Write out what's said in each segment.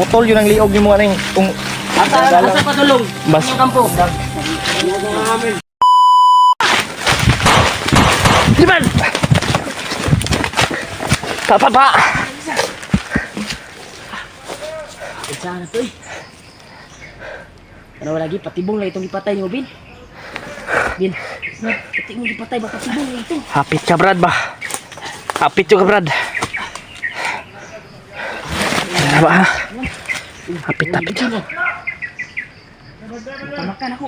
Putol yun ang liog ni mo aning kung Asa padulong? bas. Ang kampo. Liman! Pa! Isa na to eh. Ano lagi, patibong lang itong ipatay mo, Bin. Bin, pati mo ipatay, baka patibong lang ito. Hapit ka, Brad ba? Hapit ka, Brad. Ano ba, ha? Hapit. Tamakan ako.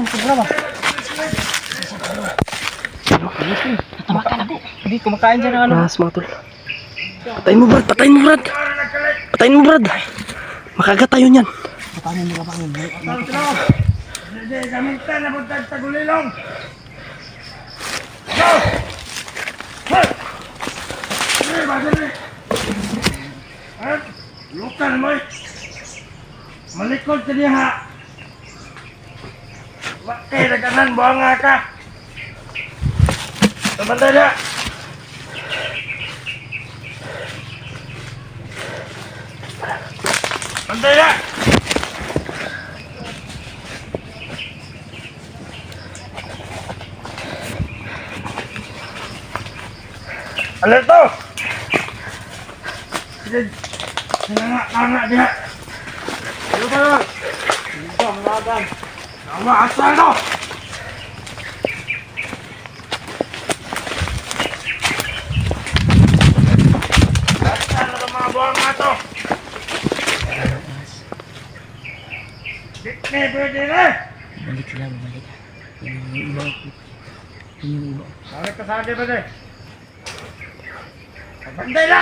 Sobra ba? Tamakan ako. Hindi, kumakain dyan ng ano. Mas mga tol. Patayin mo, Brad. Makagat tayo niyan. Kapanin mo. Hindi, gamitan na po tagulilong. Dali, madali. At, lukan mo eh. Malikod ka niya. Bakit, naganan, buhanga ka. Tumanda niya. Bantay na! Alerto! Sinanga diha. Ano ba yun? Ito, malagan. Nama, asal to! Asal na mga buwang nga to! Dikne, pwede na! Balik sila, bumalik. Yung iba. Balik ka sa akin, pwede. Banday na!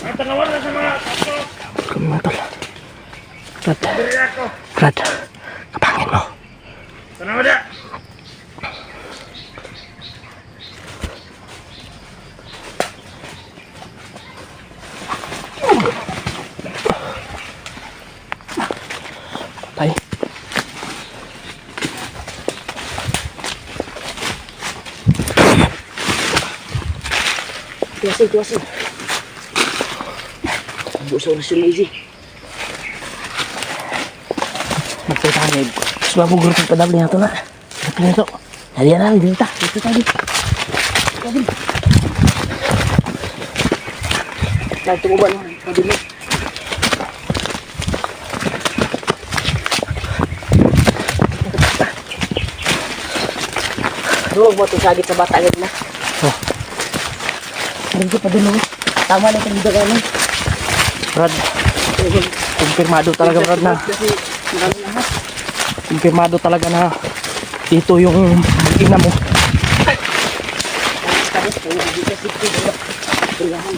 At tanawan na sa mga kaso. Kami mga tol. Diri ako. Brad, kapangin mo. Tanawan na! Tay. Tuwasin. Buso na si Lazy. Magpapangin. Suwa mo guru padabli na to na. Dapli na to. Halian na, dito tayo. Nagtukuban mo, padulong. Huwag mo ito sagit sa bata agad na. Oh. Hindi pa dun, tama na itong bidagan mo. Brad, kumpirmado talaga, Brad, na. Kasi marami lahat. Kumpirmado talaga na dito yung ina mo. Tapos kaya hindi ka sipin. Kailangan.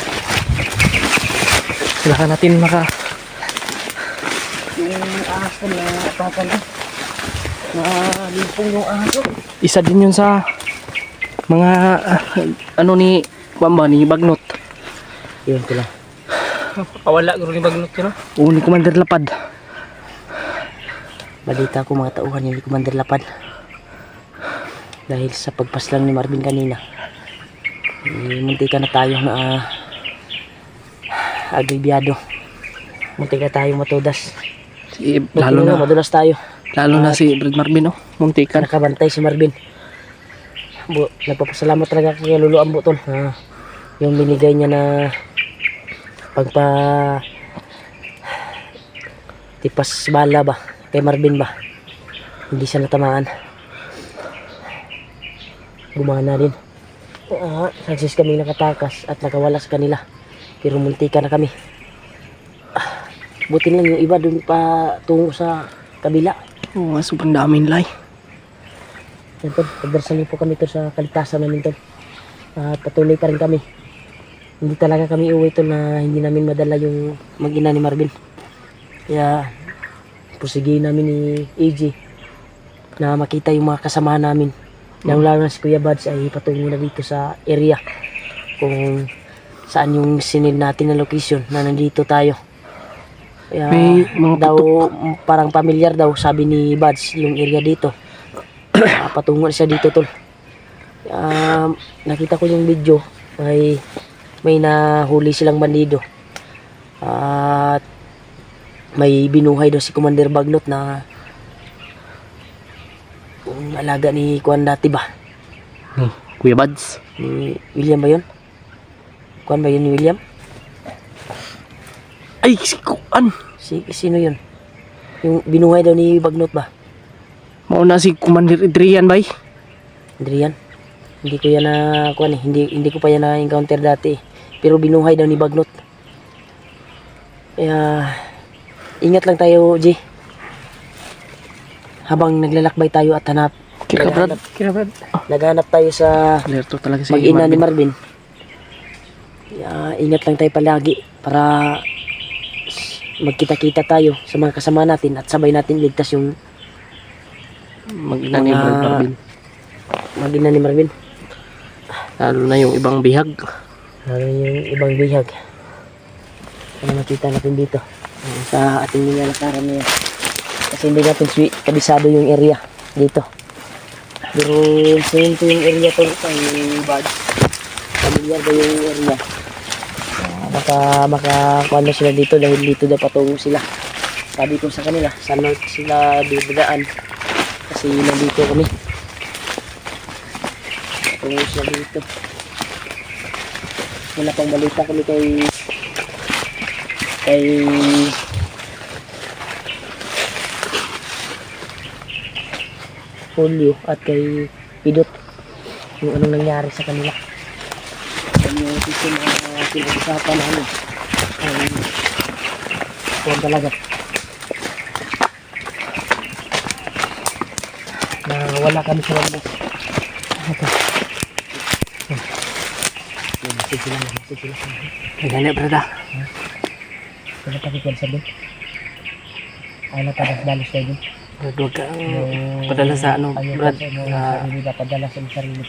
Kailangan natin Yung ahas ko na atakan na. Limpong yung ahas ko. isa din yun sa mga ano ni Kwamba ni Bagnot. Yun ko lang. Pawala guro ni Bagnot yun. Oo, ni Commander Lapad. Balita ko mga tauhan ni Commander Lapad. Dahil sa pagpaslang ni Marvin kanina. Munti ka na tayo na agribyado. Munti ka tayo matudas. Lalo na madulas tayo. lalo na si Brad Marvin, oh. Muntikan. Nakabantay si Marvin. Nagpapasalamat talaga kay Lolo Ambo tol. Yung binigay niya na pagpa tipas bala ba kay Marvin ba. Hindi siya natamaan. Gumana din. Success kami nakatakas at nakawala sa kanila. Pero muntika na kami. Buti lang yung iba dun pa tungo sa kabila. Oo, sobrang daming lay. Yan tol, pagdarsan niyo po kami tol sa kaligtasan namin tol. At patuloy pa rin kami. Hindi talaga kami uwi tol na hindi namin madala yung mag-ina ni Marvin. Kaya pusigihin namin ni AJ na makita yung mga kasamahan namin. Lalo na si Kuya Buds ay patungo na dito sa area kung saan yung sinil natin na location na nandito tayo. Kaya May mga daw parang pamilyar daw sabi ni Buds yung area dito. Patungo siya dito tol. Nakita ko yung video, may nahuli silang bandido. At may binuhay daw si Commander Bagnot na alaga ni Kuan dati ba? Kuya Buds. Ni William ba yun? Kuan ba yun ni William? Ay, si Kuan. Sino yun? Yung binuhay daw ni Bagnot ba? Mauna si Commander Adrian bay. Adrian? Hindi ko yan na kuan eh. Hindi ko pa yan na encounter dati eh. Pero binuhay daw ni Bagnot. Kaya ingat lang tayo, G. Habang naglalakbay tayo at Kira Brad. naghanap tayo sa Alerto talaga si mag-ina ni Marvin. Kaya ingat lang tayo palagi para magkita-kita tayo sa mga kasama natin at sabay natin ligtas yung Mag-ina ni Brad Marvin. mag-ina ni Marvin. Lalo na yung ibang bihag. Lalo yung ibang bihag. Ano makita natin dito sa ating nilalakaran na yan. Kasi hindi natin kabisado yung area dito. Pero same to yung area to kay Buds. Familiar ba yung area? Makakuha na sila dito dahil dito daw patungo sila. Sabi ko sa kanila, sa north sila didaan. Kasi nandito kami. Patungo sila dito. Wala pang balita kami kay Julio at kay Pidot yung anong nangyari sa kanila. Yung ito na pinag-usapan namin ay huwag talaga na wala kami sa wala. Masig sila. Gani brada. Kaya pakikwan sa doon. Ay natagas-dalos kayo doon. Huwag kang padala sa ano Brad. Hindi ba padala sa sarili.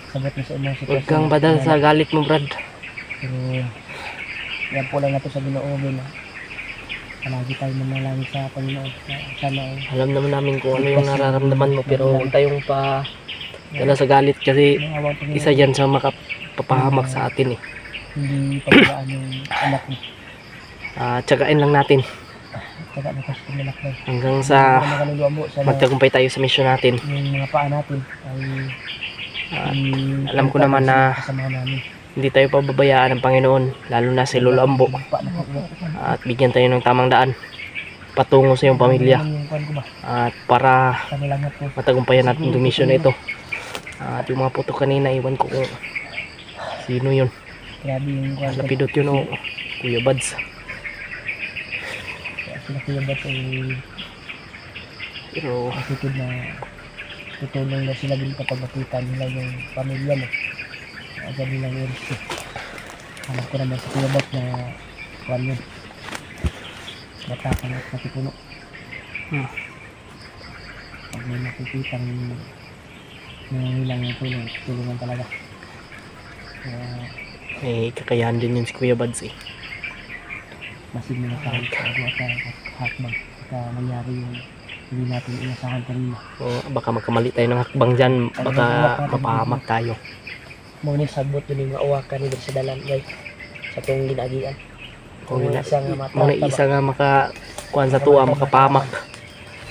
Sabot mo sa imong sitwasyon. Huwag kang padala sa galit mo Brad. Pero yan po lang natin sa Ginoo na palagi tayo manalangin sa Panginoon. Sana ay Alam naman namin kung ano yung nararamdaman mo pero huwag tayong pa dala sa galit kasi awang Panginoon, isa yan sa makapapahamak sa atin eh. hindi pagkalaan yung anak mo. Tsagain lang natin Taga na kasi pumalak na. hanggang sa Makaluluwa mo sa magtagumpay tayo sa mission natin. yung mga paa natin ay Alam ko naman na kasama namin. hindi tayo pababayaan ng Panginoon lalo na si Lolo Ambo at bigyan tayo ng tamang daan patungo sa iyong pamilya Yung kwan ko ba? at para Kanilang po. matagumpayan natin yung mission na ito. At yung mga puto kanina iwan ko kung sino yun. Grabe yung kwan. Lapidot yun o Kuya Buds. Sila kuya ba't ay Pero masitid na tutulong na sila din kapag makita nila yung pamilya mo. Agad nilang i-rescue. Alam ko naman sa kuya ba't na kwan yun. Batakan at matipuno. Pag may nakikitang nangilang yung tulong, tulungan talaga. Kaya may kakayahan din yun si Kuya Buds eh. masin na tayo sa hakbang. Baka nangyari yung hindi natin inasahan kanina. O, baka magkamali tayo ng hakbang dyan, baka mapahamak tayo. Muna sabot yun yung maawakan nila sa dalan guys. Sa itong ginagian. Kung Muna isa nga mata. muna isa nga makakuhan sa tuwa, makapahamak.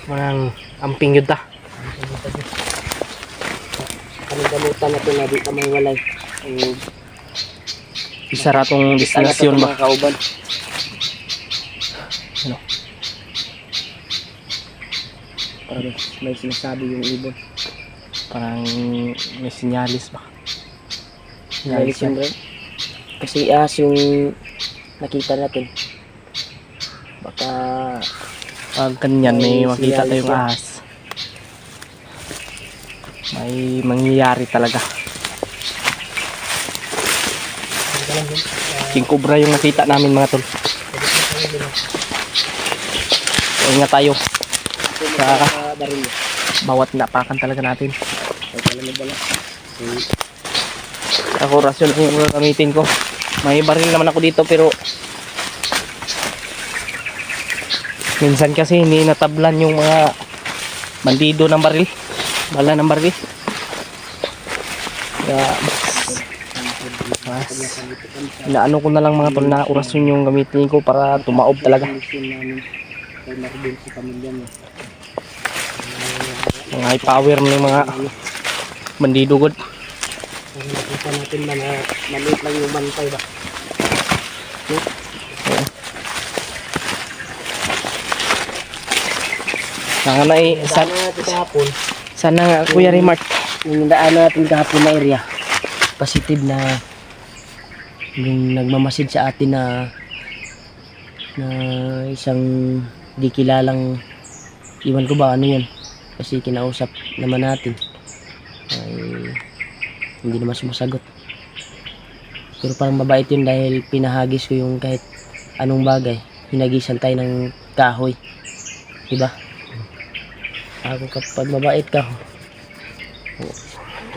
Manang amping yun ta. Kami gamutan natin na di ka may walay. Isa ratong destinasyon ba? Kauban. Ano? Para may sinasabi yung ibon. Parang may sinyalis ba? Sinyalis yun rin. Kasi as yung nakita natin. Baka Pag kanyan may May makita sinyalis tayong yan. ahas. May mangyayari talaga. King Cobra yung nakita namin mga tol. Ingat tayo. sa baril. Bawat napakan talaga natin. Ay pala nagdala. Ako rasyon lang yung gagamitin ko. May baril naman ako dito pero Minsan kasi hindi natablan yung mga bandido ng baril. Bala ng baril. Kaya mas inaano ko na lang mga tol na orasyon yung gamitin ko para tumaob talaga. Kay Marvin sa pamilya mo. Mga high power ng mga bandido god. Kung nakita natin ba na maliit lang yung bantay ba? Sana na Sana natin kahapon, sana nga Kuya Remart. yung daan natin kahapon na area, positive na yung nagmamasid sa atin na isang di kilalang, iwan ko ba ano yun, kasi kinausap naman natin ay hindi naman sumasagot, pero parang mabait yun dahil pinahagis ko yung kahit anong bagay, hinagisan tayo ng kahoy, diba? Ako kapag mabait ka,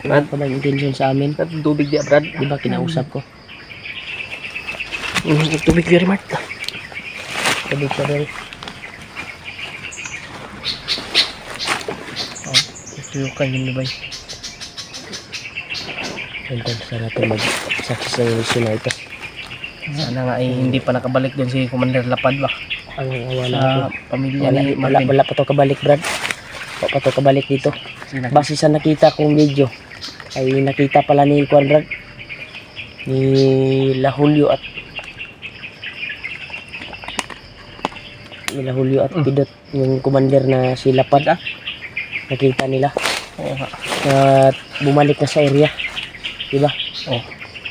ano pa ba yung intention sa amin? Tubig di Brad. Diba kinausap ko? Tubig Kuya Remart. Tubig sa rin. Tuyo ka yun ba? Hintay sa natin mag-success ng mission na ito. Sana nga ay hindi pa nakabalik doon si Commander Lapad ba? Ang wala Sa ako. pamilya Wala, ni wala, Marvin. wala pa to kabalik, Brad. Wala pa to kabalik dito. Sina- Base sa nakita kong video, ay nakita pala ni Juan, Brad, ni Lahulio at Pidot, yung commander na si Lapad, nakita nila Oo nga. at bumalik na sa area, diba? Oh,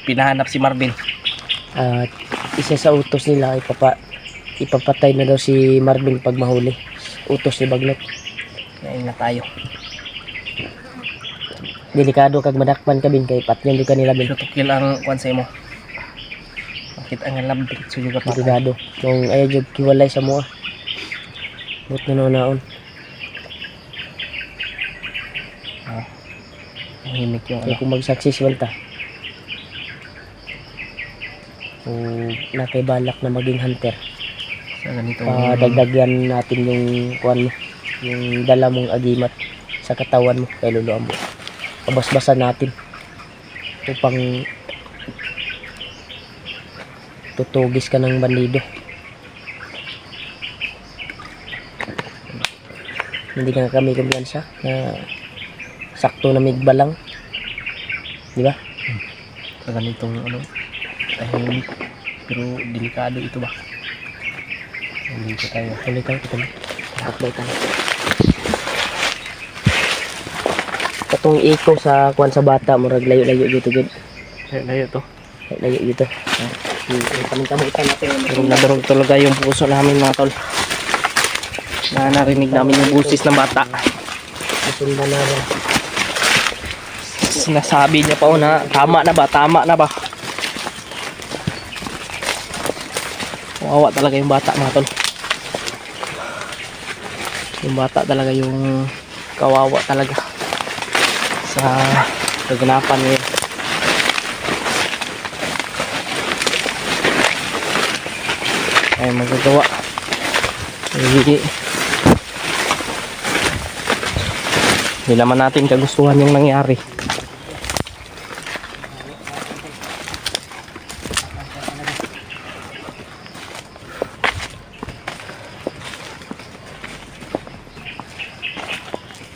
pinahanap si Marvin. At isa sa utos nila ay ipapatay na daw si Marvin pag mahuli. Utos ni Bagnot. Ngayon na tayo. Delikado kag madakpan ka bin kay patyon di kanila bin. Tutukil ang kwansa mo. Bakit ang labit so juga pa. Delikado. Kung ayaw jud kiwalay sa mua. But naon. Himik yung Kaya kung mag-success ta. Kung nakaibalak na maging hunter, sa ganito. dagdagan natin yung kuan mo, yung dala mong agimat sa katawan mo kay luluan mo. Pabasbasan natin upang tutugis ka ng bandido. Hindi ka kami kumpiyansa na sakto na migba lang, di ba? Sa ganitong tahimik pero delikado ito ba? Hindi ko tayo. Tuloy tayo, takbay tayo. Katong iko sa kuan sa bata, murag layo-layo dito gud. Layo to. Layo dito. Kamit-kamitan natin. Pero nadurog talaga yung puso namin mga tol. Na narinig namin yung busis ng bata. Masundan na rin. Sinasabi niya pa na tama na ba? Kawawa talaga yung bata mga tol. Yung bata talaga yung kawawa talaga sa kaganapan niya. Ay magagawa. Hindi naman natin kagustuhan yung nangyari.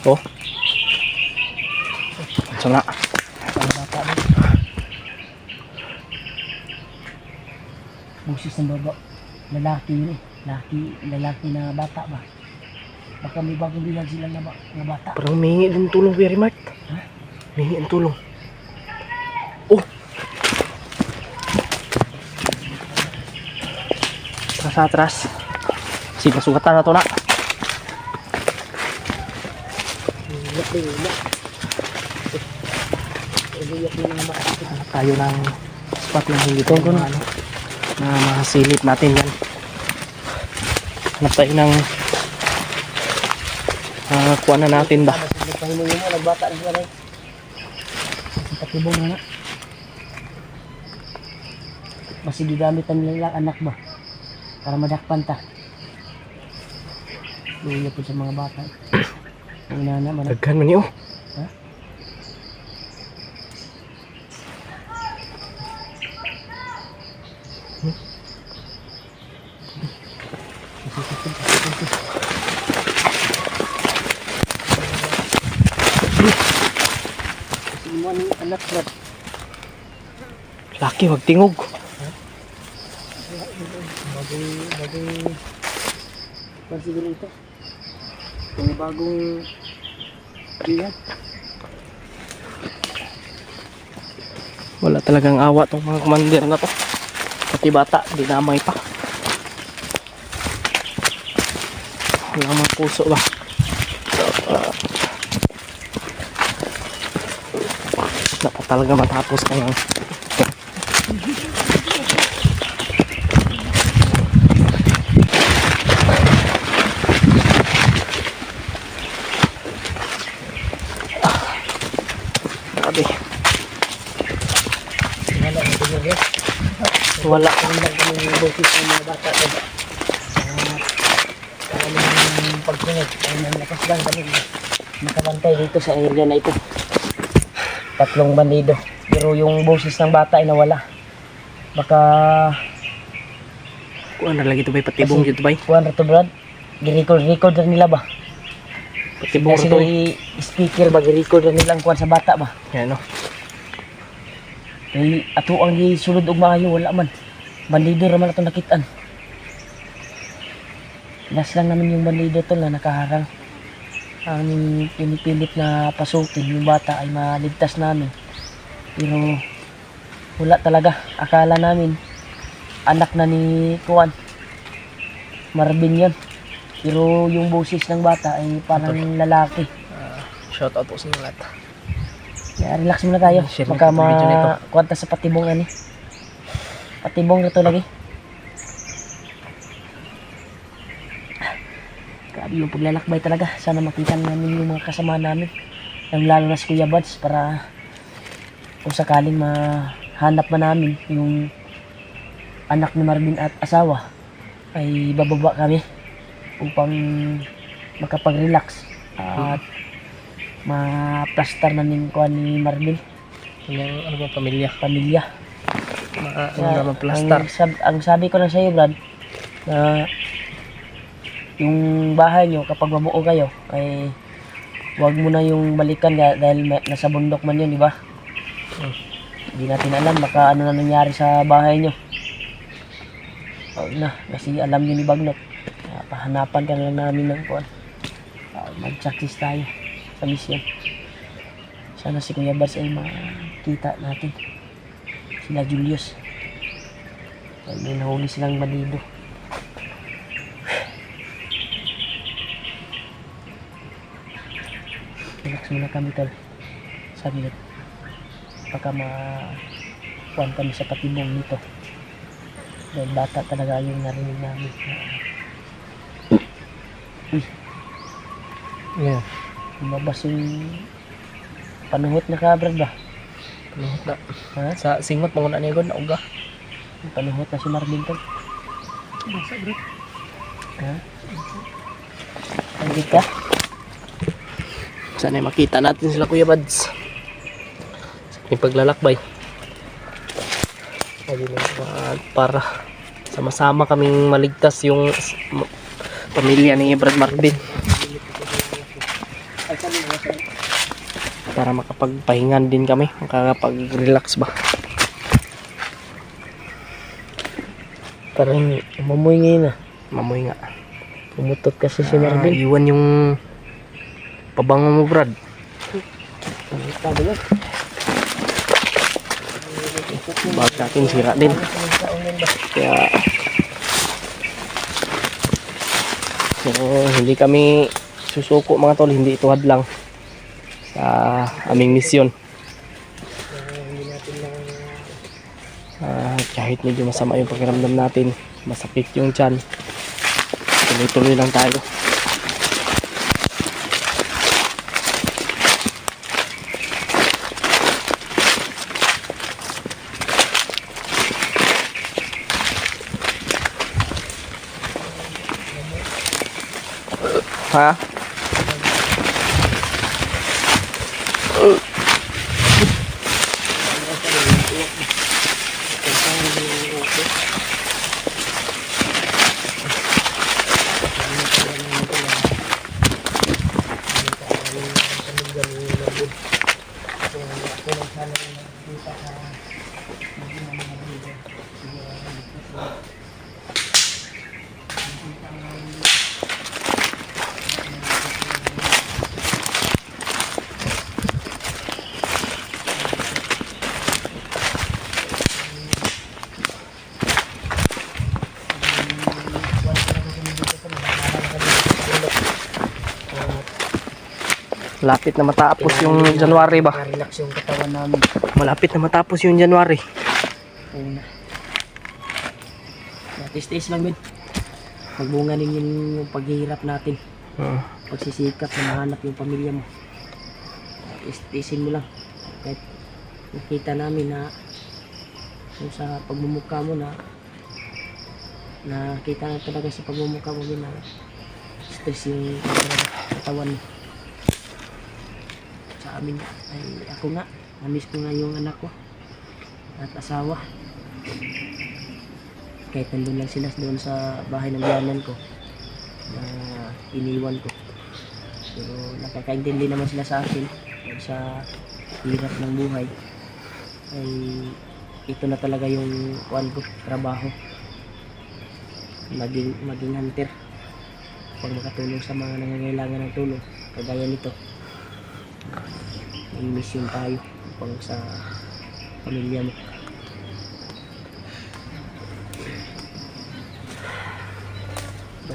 Oh. Sana. Busis ng baba. Lalaki yun eh. Lalaki na bata ba? Baka may bagong bilang sila na bata. Parang humingi din tulong Kuya Remart. Humingi ang tulong. Oh. Atras. Sige, sugatan na to na. Tayo ng spot na hindi ko na masilip natin yan. Hanap tayo ng kuha na natin ba. Pahimuyin mo, nagbata na sila rin. Patibong na. Kasi gigamitan nila anak ba? Para madakpan ta. Uwi po sa mga bata. Ang inana man. Daghan man niyo. Ha? Kasi mo ni anak Brad. Laki wag tingog. Bagong pan siguro ito. Yung bagong iyan. Wala talagang awa tong mga commander na to. Pati bata, dinamay pa. Wala mga puso ba? Dapat talaga matapos na yan. Grabe. Wala na din yun. Wala. Ang lang kami yung bukis ng mga bata ko. Sa aming pagsunod, ay nalakas lang kami nakabantay dito sa area na ito. 3 bandido. Pero yung boses ng bata ay nawala. Baka Kuha na lagi ito ba? Patibong dito ba? kuhan na to Brad. Gi-record na nila ba? Patibong Kasi ito. speaker ba, gi-record na nila ang kuhan sa bata ba? Yan o. Ay, ato ang gisulod og maayo, wala man. Bandido raman ato nakitaan. Last lang namin yung bandido to na nakaharang. Ang pinipilit na pasukin yung bata ay maligtas namin. Pero wala talaga. Akala namin anak na ni Kuan Marvin yan. Pero yung boses ng bata ay parang lalaki. Shout out po sa inyo lahat. Kaya relax muna tayo. Share Baka natin yung video nito. makuwanta sa patibong ani. Patibong na to lagi. Grabe yung paglalakbay talaga. Sana makita namin yung mga kasama namin. Yung lalo na si Kuya Buds para kung sakaling mahanap man namin yung anak ni Marvin at asawa ay bababa kami upang makapag-relax at ma-plaster namin kuha ni Marvin Yung ano ba, pamilya? pamilya. Ano naman plaster? Ang sabi ko na sa iyo Brad na yung bahay nyo kapag mabuo kayo ay wag mo na yung balikan dahil nasa bundok man yun, di ba? Hindi natin alam baka ano na nangyari sa bahay nyo. Wag na, kasi alam nyo ni Bagnot. Pahanapan ka na lang namin ng kuwan. Mag-success tayo sa mission. Sana si Kuya Bars ay makita natin. Sila Julius. Dahil may nahuli silang bandido. Relax muna kami tol. Saglit. Baka kuwan kami sa patibong nito. Dahil bata talaga yung narinig namin. Uy, Yeah. lumabas yung panuhot na kabrad ba? Panuhot na. Ha? Sa singot, manguna niya na uga. Yung panuhot na si Marvin tol. Ha? Hindi ka? Sana ay makita natin sila Kuya Buds. Sa paglalakbay. At para sama-sama kaming maligtas yung pamilya ni Brad Marvin. Para makapagpahingan din kami, makakapag-relax ba. Parang mamoy ngayon ah. Mamoy nga. Pumutot kasi si Marvin. Iwan yung pabango mo Brad. Sabi lang. Bag natin sira din. Kaya so, hindi kami susuko mga tol, hindi ito hadlang sa aming misyon. Kahit medyo masama yung pakiramdam natin, masakit yung tiyan, tuloy-tuloy lang tayo. Ha? Lapit na matapos yung January ba? Relax yung katawan namin. Malapit na matapos yung January. Una. Tis-tis lang, Ben. Magbunga din yung paghihirap natin. Pagsisikap na mahanap yung pamilya mo. Tis-tisin mo lang. Kahit nakita namin na yung sa pagmumukha mo na nakita na talaga sa pagmumukha mo din na stress yung katawan mo. Sa amin ay ako nga, namiss ko nga yung anak ko at asawa. Kahit nandun lang sila doon sa bahay ng biyanan ko na iniwan ko. Pero nakakaintindi naman sila sa akin dahil sa hirap ng buhay ay ito na talaga yung kuwan ko, trabaho. Maging hunter pag makatulong sa mga nangangailangan ng tulong kagaya nito. May mission tayo pang sa pamilya mo.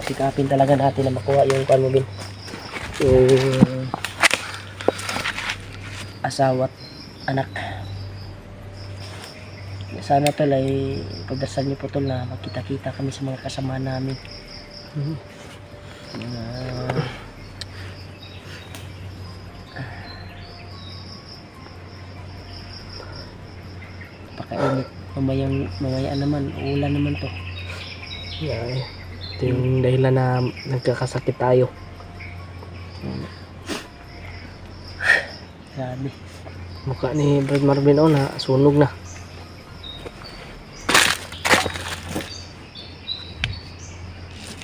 Sikapin talaga natin na makuha yung kuwan mo, Bin. Yung asawa at anak. Sana tol ay pagdasal niyo po tol na magkita-kita kami sa mga kasama namin. Pakainit. Mamaya naman, uulan naman to. Yeah. Ito yung dahilan na nagkakasakit tayo. Grabe. Mukha ni Brad Marvin na sunog na.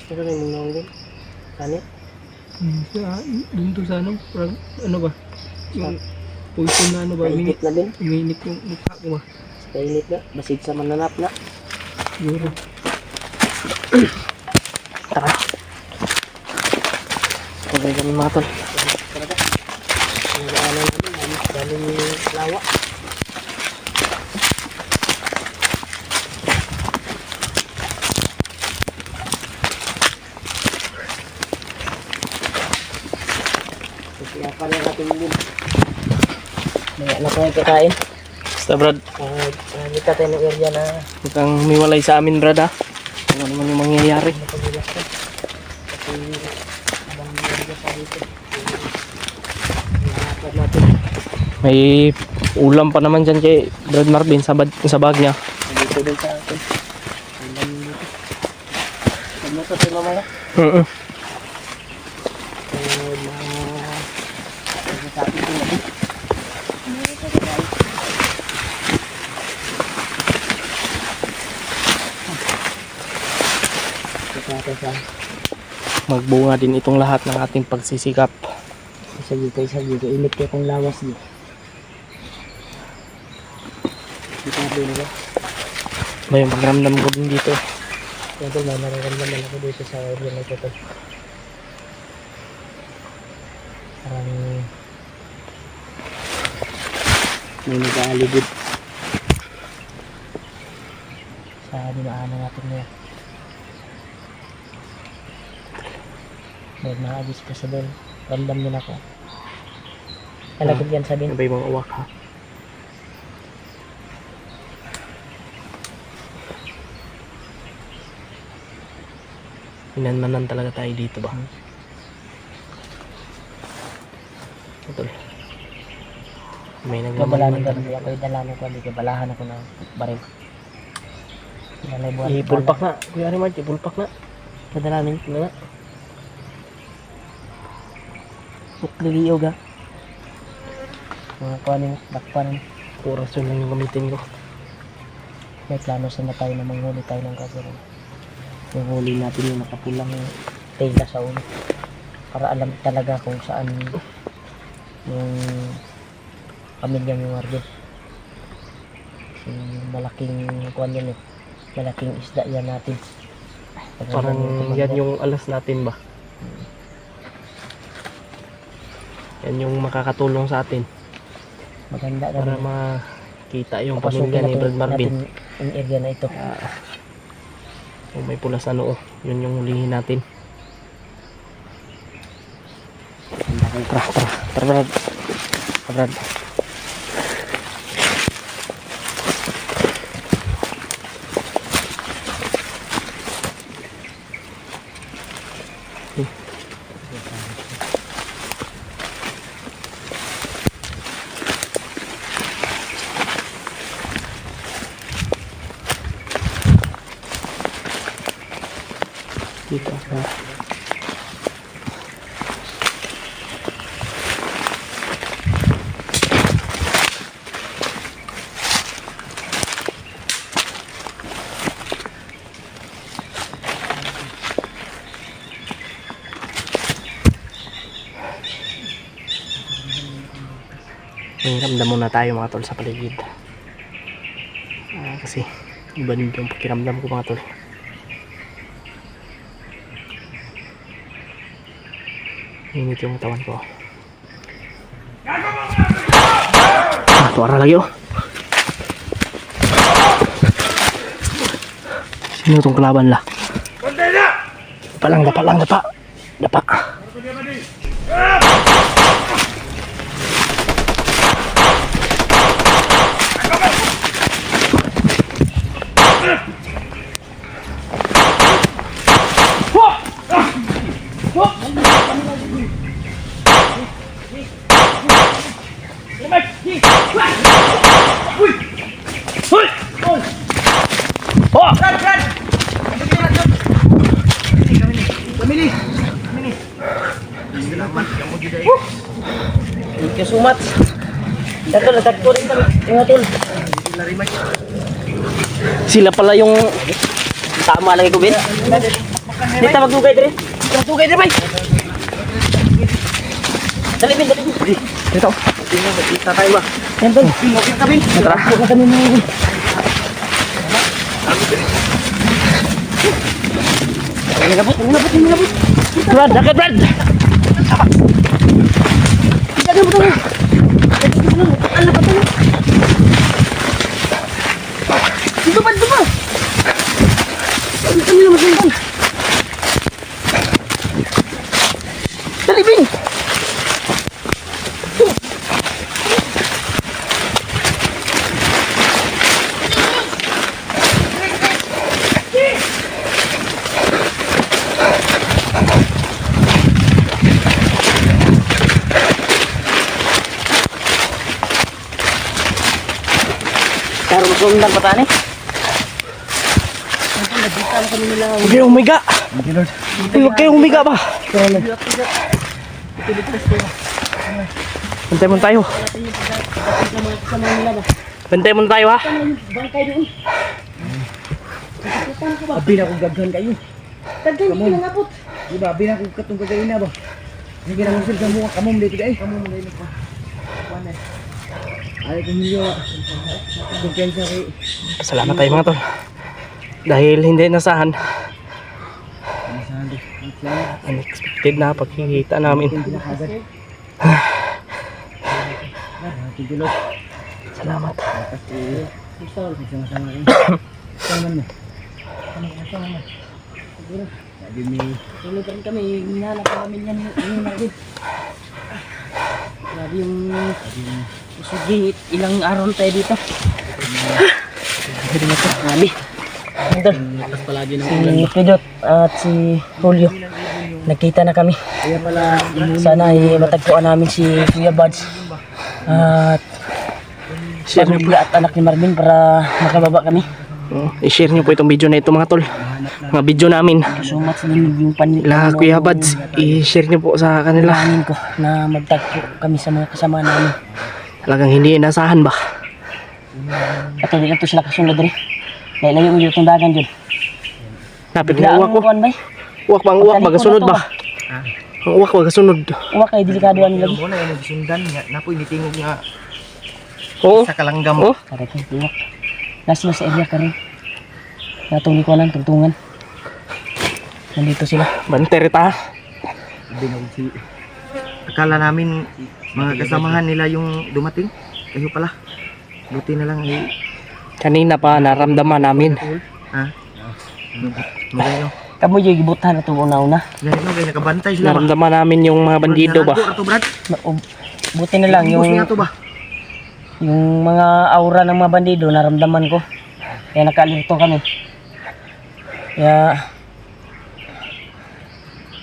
Ito rin mong naong din. Kanit. Dun to sa ano? Parang ano ba? Yung poison na ano ba? Kainit na din. Uminit yung mukha ko ba? Kainit na. Basid sa mananap na. Siguro. Tara. Okay kami mga tol. Talaga. Ang gaanan namin. Galing yung lawa. Kaya pala natin din. May anak ko yung kakain. Basta Brad, Dito tayo ng area na huwag kang miwalay sa amin Brad ha. Kung ano man yung mangyayari. napagulak ko. Kasi abang area pa dito. Ilalakad natin. May ulam pa naman dyan kay Brad Marvin sa bag niya. Dito din sa akin. Hanggang dito. Huwag mo ito tayo mamaya. Sabi ko na din. Magbunga din itong lahat ng ating pagsisikap. Isa dito. Init kayo kong lawas dito. Dito na din ba? May magramdam ko din dito. Kaya ito may nararamdaman ako dito sa area na ito. Parang may nag-aalibid sa dinaanan natin ngayon. Dahil nakagis ka sa doon, ramdam nyo na ako. Kalagod yan sa din. Ano ba yung mga uwak ha? Inanmanan talaga tayo dito ba? Ito. May Kabalahan nagmamanman ka talaga. ako yung dalanan ko, hindi kabalahan ako ng baril. Nalay buwan. Ipulpak na. Kuya Rimard, ipulpak na. Kadalanan ko na. Liliyog ha. Mga kuhanin, bakpanin. Oras yun lang yung gamitin ko. May plano sana tayo na manghuli tayo ng kasaran. Yung huli natin yung nakapulang tela sa ulo. Para alam talaga kung saan yung pamilya ni Marvin. Kasi malaking kuhan yan eh. Malaking isda yan natin. Parang yan yung alas natin ba? Yan yung makakatulong sa atin maganda para rin. makita yung Papasukin pamilya ni natin- Brad Marvin. natin yung area na ito. Kung may pula sa noo, yun yung hulihin natin. Tara, Brad. Brad. Dito. May ramdam muna tayo mga tol sa paligid. Kasi iba din yung pakiramdam ko mga tol. Init yung katawan ko. Tuwara lagi oh. Sino tong kalaban la? Dapa lang. Dapa. Thank you so much. Nagko rin kami. Mga tol. Sila pala yung Tama lagi ko, Ben. Dito magdugay dire. Magdugay dire, bay. Dali, Ben. dito. Kita tayo ba? Yan, Ben. Pinokit ka, Ben. Tara. Pinokit kami mo. Nagabot. Brad, dakit Brad. Tidak betul. Anak betul. Itu pan. Kami naman sungkan. Dali, Bing. Taruh sundan petani. Huwag kayong humiga. Huwag kayong humiga ba? Bantay muna tayo. Bantay muna tayo ha. Bangkay doon. Abi na kong gaghan kayo. Tagkan kita ngapot. Diba, abi na kong katong gagawin na ba? Hindi ka naman sila mo kamom dito guys. Kamom mo dito. Ay kung niyo. Kumpiyansa kay. Salamat tayo mga tol. Dahil hindi nasahan. Unexpected na pagkikita namin. Salamat. Tuloy pa rin kami. Hinahanap namin yan yung Marvin. Grabe yung sige, ilang araw na tayo dito. Grabe. Nandun. Si Pidot at si Julio. Nagkita na kami. Sana ay matagpuan namin si Kuya Buds. At si Pamilya at anak ni Marvin para makababa kami. I-share nyo po itong video na ito mga tol. Mga video namin. So much din yung La Kuya Bads, i-share nyo po sa kanila. panilangin ko na magtagpo kami sa mga kasama namin. Talagang hindi inasahan ba? At hindi na to sila kasunod rin. Dahil layo mo yung dagan dyan. Napit Bigla mo ang uwak ko. kuwan ba? Uwak ba? Ang uwak ba? Kasunod ba? Ang uwak ba? Kasunod. Uwak kay delikado nila. Mo na yung sundan nga napoy nitingog nga Oo. sa kalanggam. Oh. Para ko uwak. Nasa sa area ka rin. Natuli ko ng tungtungan. Nandito sila. Banterita. Binawsi. Akala namin mga kasamahan nila yung dumating. Kayo pala. Buti na lang eh. Kanina pa naramdaman namin. Ha? Magano? Kamu yung gibutan na ito una-una. Ganyan no, kaya nakabantay sila. Naramdaman namin yung mga bandido ba? Ato, Brad. Buti na lang Ubus yung nga to ba? yung mga aura ng mga bandido naramdaman ko. Kaya nakalito kami. Kaya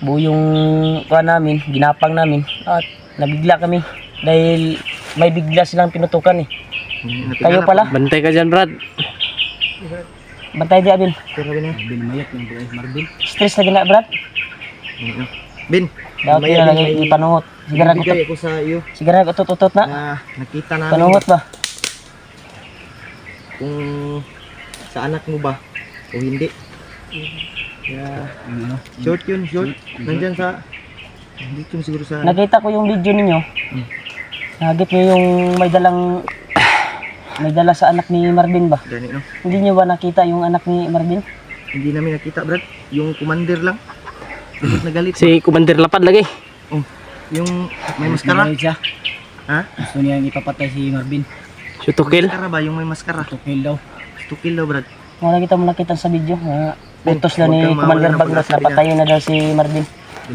buo yung kuha namin, ginapang namin at nabigla kami dahil may bigla silang pinutukan eh. Kayo pala, Bantay ka dyan, Brad. bantay di Abin. Pero bin binamayat ng buhay Marvin. Stress lagi na Brad. Bin, Dapat mamaya, na Bin, lagi may ipanuhot. Sigara ko bigay ako sa iyo sigara ko tututot na. na nakita namin Panuhot ba? kung sa anak mo ba o hindi. Yeah. Short yun, short. Nandyan sa hindi yun siguro sa Nakita ko yung video ninyo. Nagit nyo yung may dala sa anak ni Marvin ba? Gani, no? Hindi nyo ba nakita yung anak ni Marvin? Hindi namin nakita, Brad. Yung commander lang. Galit na galit. Si Commander Lapad lagi. Oh, yung may maskara. Ha? Gusto niya ipapatay si Marvin. Shoot to kill. Maskara ba? Yung may maskara. Tukil daw. Tukil daw, Brad. Mga nakita sa video. Utos lang Huwag ni kang mawala Commander ng Bagnos pag-asa na patayin na daw si Marvin.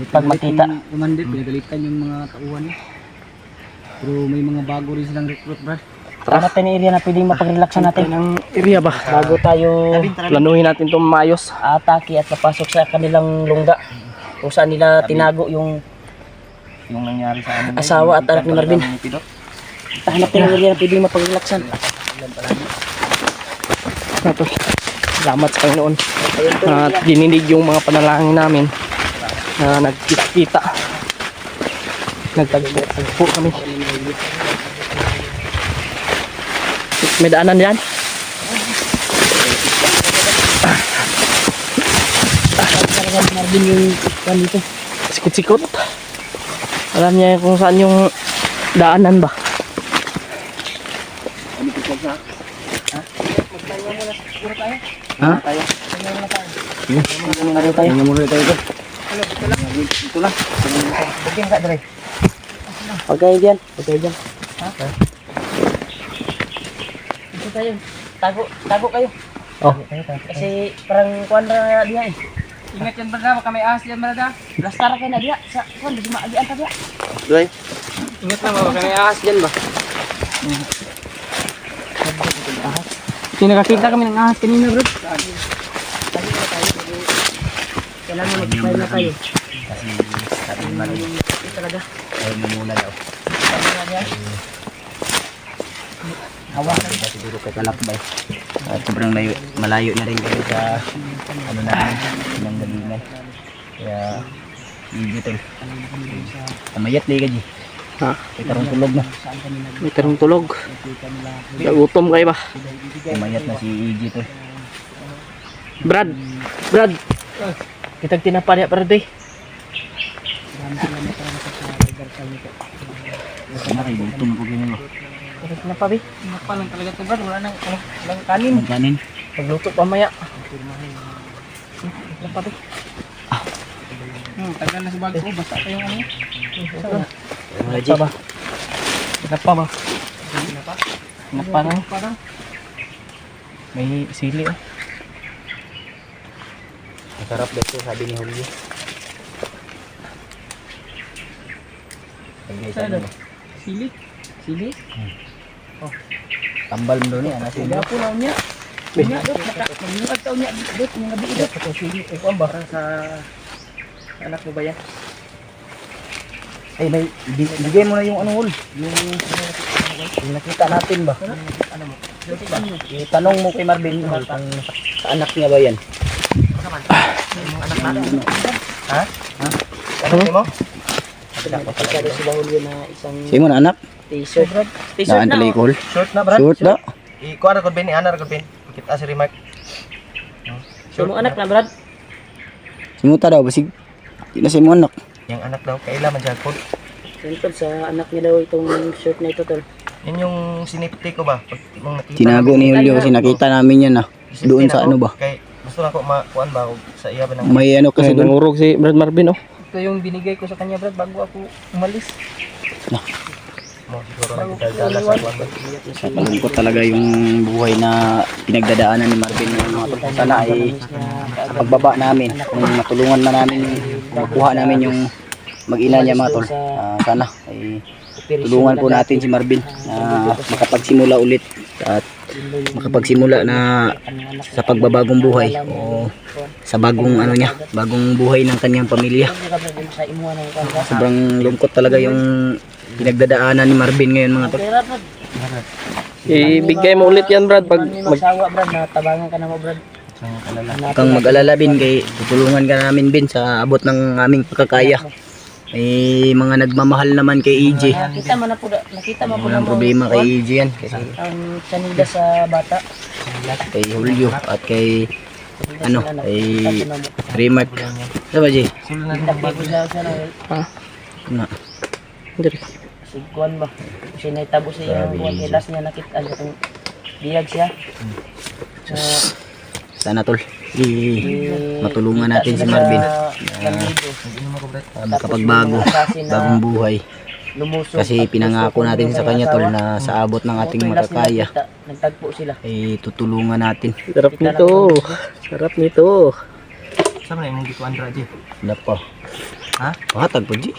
Pag makita. Commander, pinagalitan yung mga tauhan niya. Pero may mga bago rin silang recruit, Brad. Hanap tayo ng area na pwedeng mapag-relaxan natin. Ng area ba? Bago tayo Planuhin natin itong maayos. atake at mapasok sa kanilang lungga. Kung saan nila tinago yung Nangyari sa amin. asawa at anak ni Marvin. Hanap tayo ng area na pwedeng mapag-relaxan. Nato. Salamat sa Panginoon. At dininig yung mga panalangin namin na nagkita-kita. Nagtagpo kami. May daanan yan? Marvin yung kan dito. Sikot-sikot. Alam niya kung saan yung daanan ba? Ha? Ano tayo? Ito lang. Bigyan ka, Dre. Okay, diyan. Okay, diyan. Dito tayo. Tago kayo. Oh. Kasi parang kuwan na diya eh. Ingat yan, Brad. Baka may ahas yan, Brad. Blastara kayo na diya. Sa kuwan, di maagian ka diya. Doy. Ingat lang, baka may ahas dyan ba? Nakakita kami ng ahas kanina, Brad. Kailangan mag-file na kayo. Sabi ni Marvin, Ito talaga. ayaw mo muna daw. Sabi nga diya. Hawakan ka siguro kay Kalakbay. At sobrang malayo na rin kayo sa ano namin, ng gabi na. Kaya, hindi tol. Kamayat lagi ka, G. Ha? May tarong tulog na. May tarong tulog. Nagutom kayo ba? Kamayat na si EG tol. Brad! Brad! Kitag tinapa niya para day. Maray, gutom ko ganyan mo. Ito na pa, Bi. Napa lang talaga ito, Brad. Wala nang kanin. Kanin. Pagluto pamaya. Ito na pa, Bi. Tagal na sa bag ko. Basta pa yung ano. Napa ba? Napa ba? Napa na. Parang. May sili oh. Masarap dito, sabi ni Julio. Saan? Sili? Sili? Tambal mo doon ano Sili po na niya. Niya, dot. Mag-iwag taon niya. Dot, mga gabi, dot. Sili. Kuwan ba? Sa anak mo ba yan? Ay, may bigay mo na yung ano, Hul. Yung Yung nakita natin ba? Tanong mo kay Marvin kung sa anak niya ba yan? Anak na. Ha? Ano mo? Nakita rin sila Julio na isang Sino na anak? t-shirt. Daan talikol. Short na, Brad. Short na. Ikuha na ko bin, ana ko bin. Kita si remark. So, mong anak na, Brad. Simuta daw basig. Di na si mo anak. Yung anak daw, kailan man dyan po. Siyempre, sa anak niya daw itong shirt na ito, tol. Yun yung sinipti ko ba? Pag mong nakita Tinago ni Julio kasi nakita namin yan namin, doon sinipti sa na ano ako. ba? Kay, gusto na ko makuan ba ako sa iya ba ng... May ano kasi Kasi doon. nangurog si Brad Marvin, oh. Ito yung binigay ko sa kanya, Brad, bago ako umalis. Mo, siguro na kita dala sa kuan ba? Malungkot talaga yung buhay na pinagdadaanan ni Marvin ng mga tol. Sana ay pagbaba namin kung matulungan na namin makuha namin yung mag-ina niya mga tol. Sana ay tulungan po natin si Marvin na makapagsimula ulit at makapagsimula na sa pagbabagong buhay o sa bagong ano niya, bagong buhay ng kanyang pamilya. Sobrang lungkot talaga yung pinagdadaanan ni Marvin ngayon mga tol. Ibigay mo ulit yan, Brad, pag magsawa, Brad, natabangan ka na mo, Brad. Huwag kang mag-alala bin kay tutulungan ka namin bin sa abot ng aming pagkakaya. May mga nagmamahal naman kay EJ. Nakita mo na po, nakita mo po na Walang mo. problema kay EJ yan kasi Ang sanida sa bata. kay Julio at kay ano kay Remark. Ano ba Jay? Nakita ko siya na, Na. sigkuhan ba? Kasi naitabo siya yung buwan hilas niya nakita itong biyag siya. Sana tol. Matulungan natin si Marvin makapagbago, bagong buhay. Lumusok. Kasi pinangako natin sa kanya tol na sa abot ng ating makakaya Nagtagpo sila. ay tutulungan natin. sarap nito. Sarap nito. Saan na yung gikuan Raji? Wala pa. Ha? Hatag po Jay.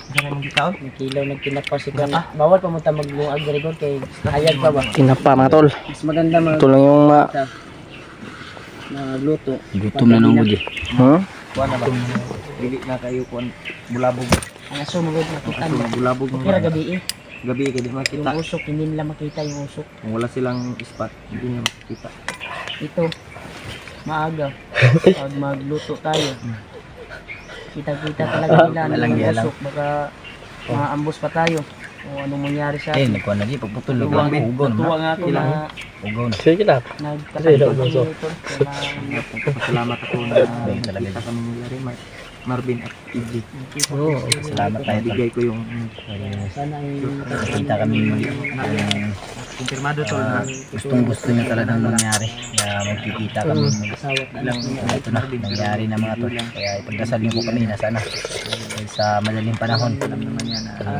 Saan na yung gikaon? Nagkilaw, nagtinapa si Kwan. Bawal pa mo ta magluag regon kay hayag pa ba? Tinapa, mga tol. Mas maganda Ito lang yung magluto. Gutom na nung Jay. huh? Kuan na ba? Dili na kayo kuan bulabog. Ang aso mo makita mo. Bulabog mo. Kaya gabi eh. Gabi kay di makita. Yung usok, hindi nila makita yung usok. Kung wala silang spot, hindi niya makita. Ito, maaga. Pag magluto tayo. Kita-kita talaga nila na Walang yung yalang. usok. Baka maambos pa tayo. O anong mangyari sa Eh, atin. nagkuhan na Jay. Pagputol. Tuwa Ugaw Tuwa na. nga ako na Ugaw na. Sige lang. nagkakalimutan Kasi, kami ito. Kaya Salamat ako na Ganun talaga, kita kami ni Marvin at EJ. Oo. Salamat tayo tol. Bigay ko yung sana ay Nakita kami yung kumpirmado tol na gustong gusto niya talagang mangyari. Kaya magkikita kami sawat na ilang ito na nangyari na mga tol. Kaya ipagdasal niyo po kami na sana sa madaling panahon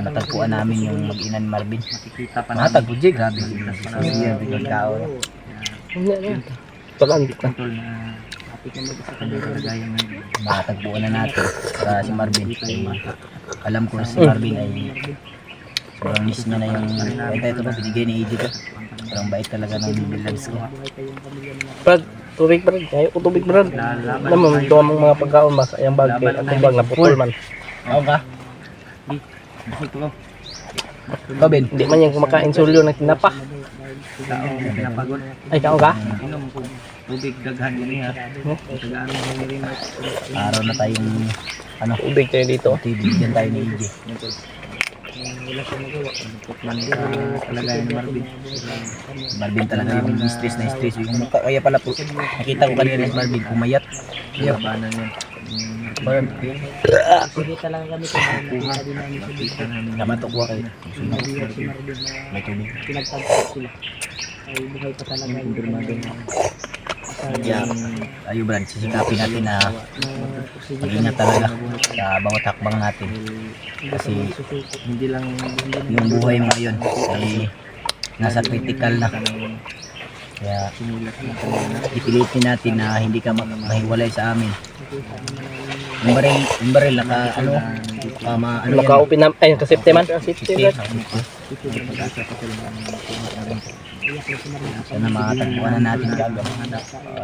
matagpuan namin yung mag-ina ni Marvin. makikita pa Mahatag po Jay, grabe. Siya biglang tao. Talaan. tol na kalagayan ng Matagpuan na natin sa si Marvin. Alam ko si Marvin ay sobrang miss niya na yung ito ba binigay ni EJ to. Sobrang bait talaga ng Bilabs ko. Brad, tubig, Brad. Ayaw ko tubig, Brad. Alam mo, ito ang mga pagkaon ba sa iyang bag. Kaya ang bag na putol man. Oo ka? Robin, Hindi man yung kumakain sulyo ng tinapa. pinapagod. Ay, kao ka? Inom ko tubig daghan din ha. Tagaan mo ni Mark. araw na tayong ano, Tubig tayo dito. bigyan tayo ni EJ. Man sa kalagayan ni Marvin. Marvin talaga yung stress na stress. Yung mukha, kaya pala po, nakita ko kanina si Marvin, pumayat. Labanan yan. sige talaga kami kung nakita din namin si Bito. Namatok ko kay may tubig. Pinagtagpo sila. Ay buhay pa talaga yung Kaya, ayo Brad, sisikapin natin na mag-ingat talaga sa bawat hakbang natin. Kasi Hindi lang yung buhay mo ngayon ay nasa critical na. Kaya ipilitin natin na hindi ka mahiwalay sa amin. Yung baril naka ano ano yan? Naka-open na. Ay, kasipte man. Kasipte, Brad. Sana makatagpuan na natin kagad.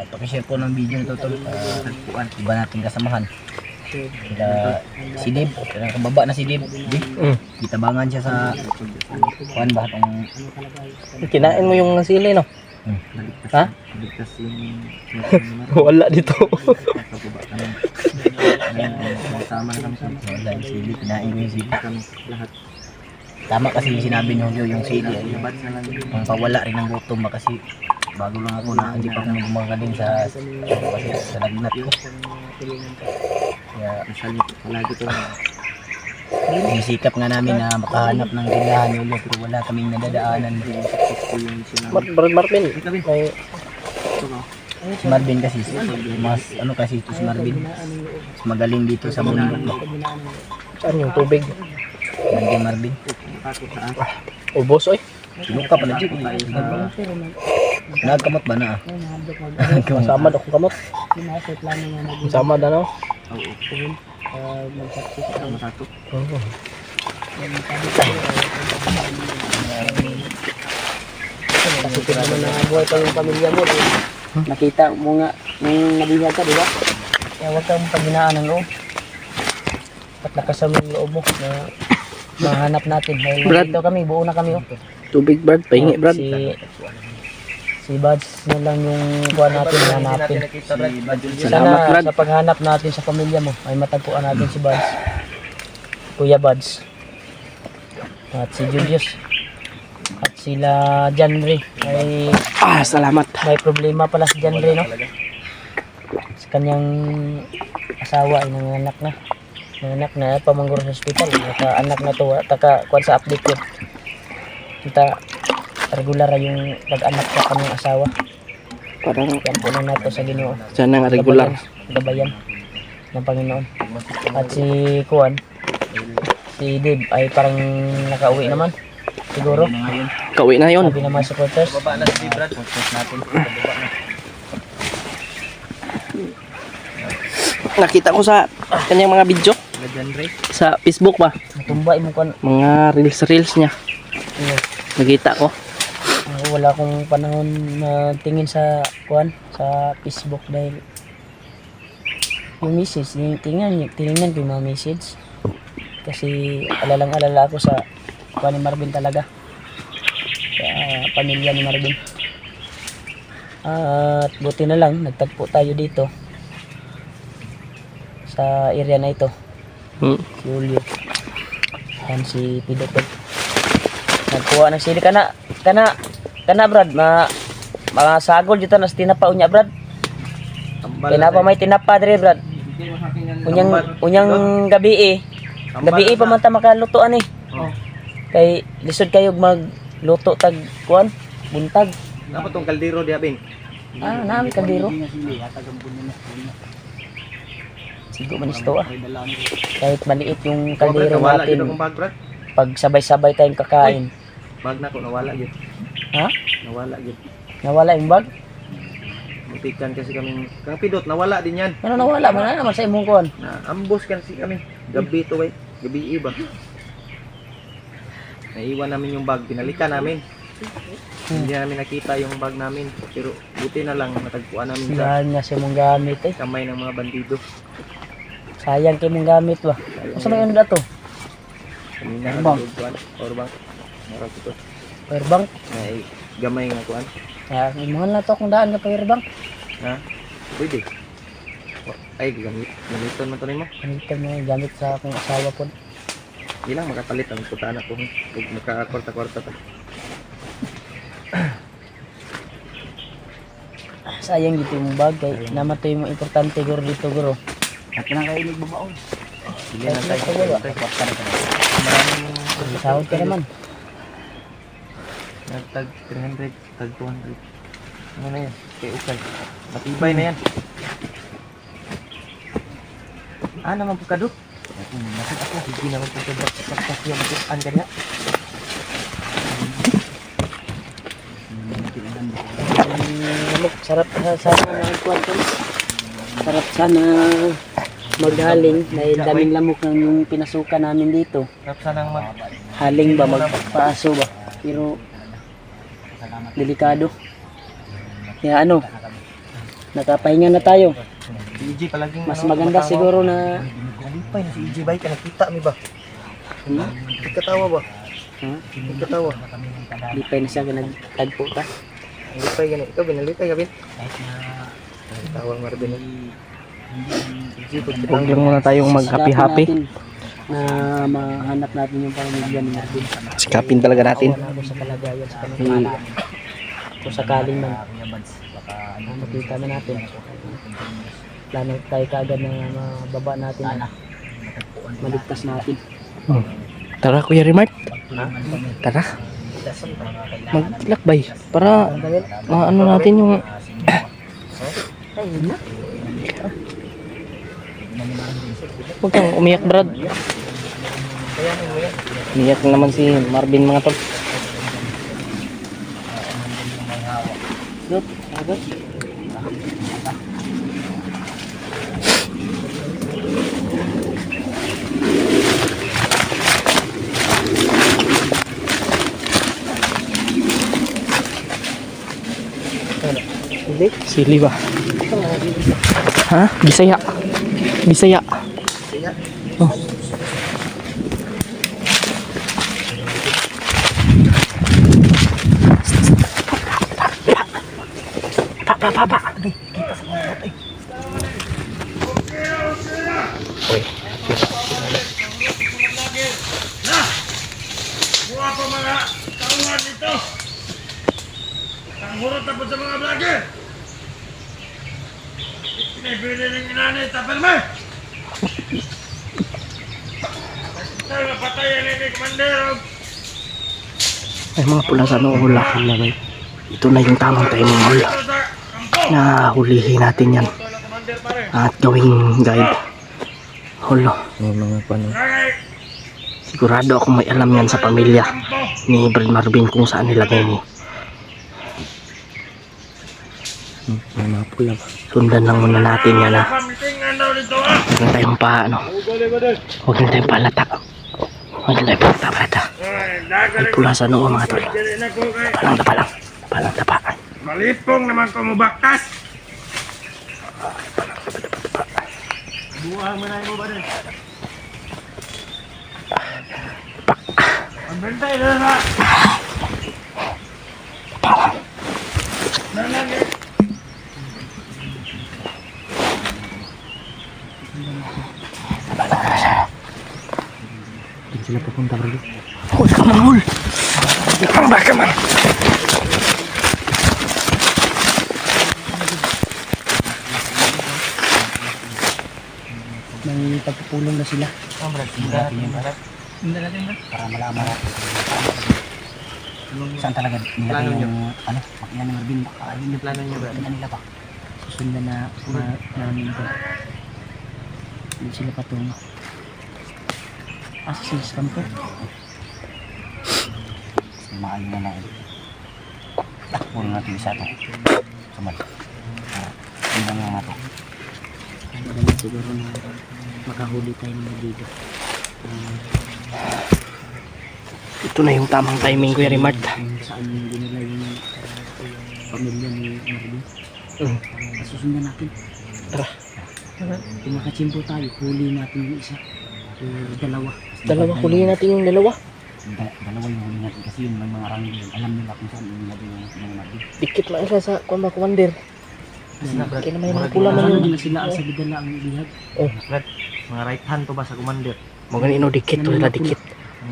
Pakishare po ng video nito tol. Iba natin kasamahan. Sila si Dib, kababa na si Dib. Di, gitabangan siya sa kuan ba tong Kinain mo yung sili, no? Ha? Ligtas yung Wala dito. nakababa kami. Sama na kami sa wala yung sili, kinain ko yung sili. kami lahat. Tama kasi yung sinabi ni Julio, yung sili ay Yung bats na lang yun. ang pawala rin ng gutom ba kasi bago lang ako na hindi pa ako gumagaling sa kasi sa lagnat ko. Kaya Masalit palagi to. sinisikap nga namin na makahanap ng tindahan ni Julio pero wala kaming nadadaanan. Yung sinabi. Brad Marvin, may Si Marvin kasi mas ano kasi ito si Marvin mas magaling dito sa bundok ba. saan yung tubig? Nandiyan Marvin. Takot sa akin. Ubos, oy. Sinuka pala dito. Nagkamot ba na ah? Sama daw kung kamot. Sama daw, no? Oo. Matakot. Oo. Kasi kung naman nabuhay pa yung pamilya mo, nakita mo nga nung nabihan ka, di ba? Kaya huwag kang paghinaan ng loob. At nakasama yung loob mo na mahanap natin. Dahil Brad. nandito kami, buo na kami. Oh. Tubig, Brad. Pahingi, Brad. Si Buds na lang yung kuha natin, hanapin. Salamat, Sana Brad. sa paghanap natin sa pamilya mo, ay matagpuan natin si Buds. Kuya Buds. At si Julius. At sila Janry. Ay Salamat. may problema pala si Janry, no? Sa kanyang asawa ay nanganak na. Nanganak na pamangguro sa ospital. Naka-anak na to. Kuha sa update yun. Kita regular yung pag-anak sa kanyang asawa. Parang Yan po na nato sa Ginoo. sana nga regular. Gabayan ng Panginoon. At si Kuan, si Dib ay parang nakauwi naman. Siguro. Kauwi na yun. Sabi ng mga supporters. Baba na si Brad. Podcast natin. Baba na. Nakita ko sa kanyang mga video Ganyan Ray. sa Facebook ba. Natumbay mo kan. Mga reels niya. Nakita ko. Wala akong panahon na tingin sa Kuan, sa Facebook dahil yung message, tinignan ko yung mga message. Kasi alalang-alala ako sa Kuan ni Marvin talaga. Sa pamilya ni Marvin. At buti na lang, nagtagpo tayo dito sa area na ito. Hmm. Si Julio. Yan si Pidopod. Nagkuha ng sili kana Brad, mga sagol dito na tinapa unya Brad. Kaya na pa may tinapa dire Brad. Unyang gabi pa man ta makalutoan eh. Oh. Kay lisod kayo magluto tag kuan, buntag. Dapat tong kaldero diya bin. Naami kaldero. Sigo man isto ah. Kahit maliit yung kaldero Nawala natin, gyud akong bag Brad. pag sabay-sabay tayong kakain. Bag na ko nawala gyud. Ha? Nawala gyud. Nawala yung bag? Muntikan kasi kaming kang pidot nawala din yan. Ano nawala? Wala naman sa imong kuan. Na ambos kasi kami. Gabi to gabi iba. Naiwan namin yung bag, pinalikan namin. Hindi namin nakita yung bag namin. Pero buti na lang natagpuan namin sa Sigahan nga sa imong gamit eh. kamay ng mga bandido. Sayang kay imong gamit ba? Asa man yun dato? Kanina Orbang. Orbang. Mara ko to. Powerbank. Ay gamay nga kuan. Mahal na to kung daan ka powerbank. Ha? Pwede. Ay gamiton man to nimo. Ganito mo yung gamit sa akong asawa po. Di lang makapalit ang putana ko. Kung makakwarta-kwarta pa. Sayang dito yung bag kay naman to yung importante guro dito guro. At lang kayo nagbabaon. Sige na tayo. Kwarta na tayo. Maraming Sahod ka naman. tag 300, tag 200. Ano na yan? Kay ukay. Matibay na yan. Naman po kaduk. Nasib ako. Hindi naman po kaduk. Pagkas yung bukuan ka niya. Sarap sana ng kuwan ko. Sarap sana maghaling dahil daming lamok ng yung pinasukan namin dito. Sarap sanang Haling ba magpaaso ba? Pero delikado. Kaya nakapahinga na tayo. Si EJ palaging Mas maganda siguro na Kalipay na si EJ ba? Ka nakita mi ba? Ikatawa ba? Ikatawa. lipay na siya nagtagpo ka. Kalipay gani. Ikaw binalipay ka bin? Tawa Marvin. EJ pag Huwag lang muna tayong mag-happy-happy. Na mahanap natin yung pamilya ni Marvin. Sikapin talaga natin. Ako sa kalagayan sa pamilya. Kung sakaling man makita na natin. Plano tayo kaagad na mababa natin na maligtas natin. Tara Kuya Rimart. Tara. Maglakbay para maano natin yung Ay, yun na. huwag kang umiyak Brad. Umiyak naman si Marvin mga tol. Good. Agad. Hindi. Sili ba? Ha? Bisaya. Bisaya. Oh. Pa. Oy. Buha pa mga tauhan dito. Ang hurot tapos sa mga vlogger. Pinibili ng inanay, tapal mo. Tayo na patayan ni Commander. Ay mga pula sa hula. Ito na yung tamang timing hula. Ito sa kampo. Na hulihin natin yan. Ito na Commander pare. At gawing guide. Hulo. Ragay. Sigurado ako may alam yan sa pamilya Kampo. ni Brad Marvin kung saan nilagay ni. May mga pula ba? Sundan lang muna natin yan ha. Pamitingan daw dito ah. Huwag lang tayong huwag lang tayong palata. Huwag lang tayong palata. May pula sa noo mga tol. Palang tapa. Malipong naman ko mo bakas. Buha mo na mo ba rin? Ang bentay na na. Nanang Saan sila pupunta bro? Huwag ka manghul! Ang baka man! May pagpupulong na sila. Para malaman natin saan talaga nilagay yung ano, makina ni Marvin. Yun yung plano niya ba? Nila pa. Susundan na namin ito. Hindi sila patungo. Asa sila sa kampo? Maano na natin. Takbo natin isa ito. Sumal. Hindi lang naman ito. Madali siguro na makahuli tayo ng dito. Ito na yung tamang timing Kuya Rimart. Kung saan yung dinala yung pamilya ni Marvin. Susundan natin. Tara. Kung makachimpo tayo, huli natin yung isa. O dalawa. Dalawa, hulihin natin yung dalawa. Dalawa yung huli natin kasi yung may mga rangi. Alam nila kung saan yung nilagay yung Marvin. Dikit lang isa sa commander. Kaya naman yung mga pula man Ano yun. na sila sa bidala ang bihag. Mga right hand to ba sa commander? Mga ganino dikit to sila dikit.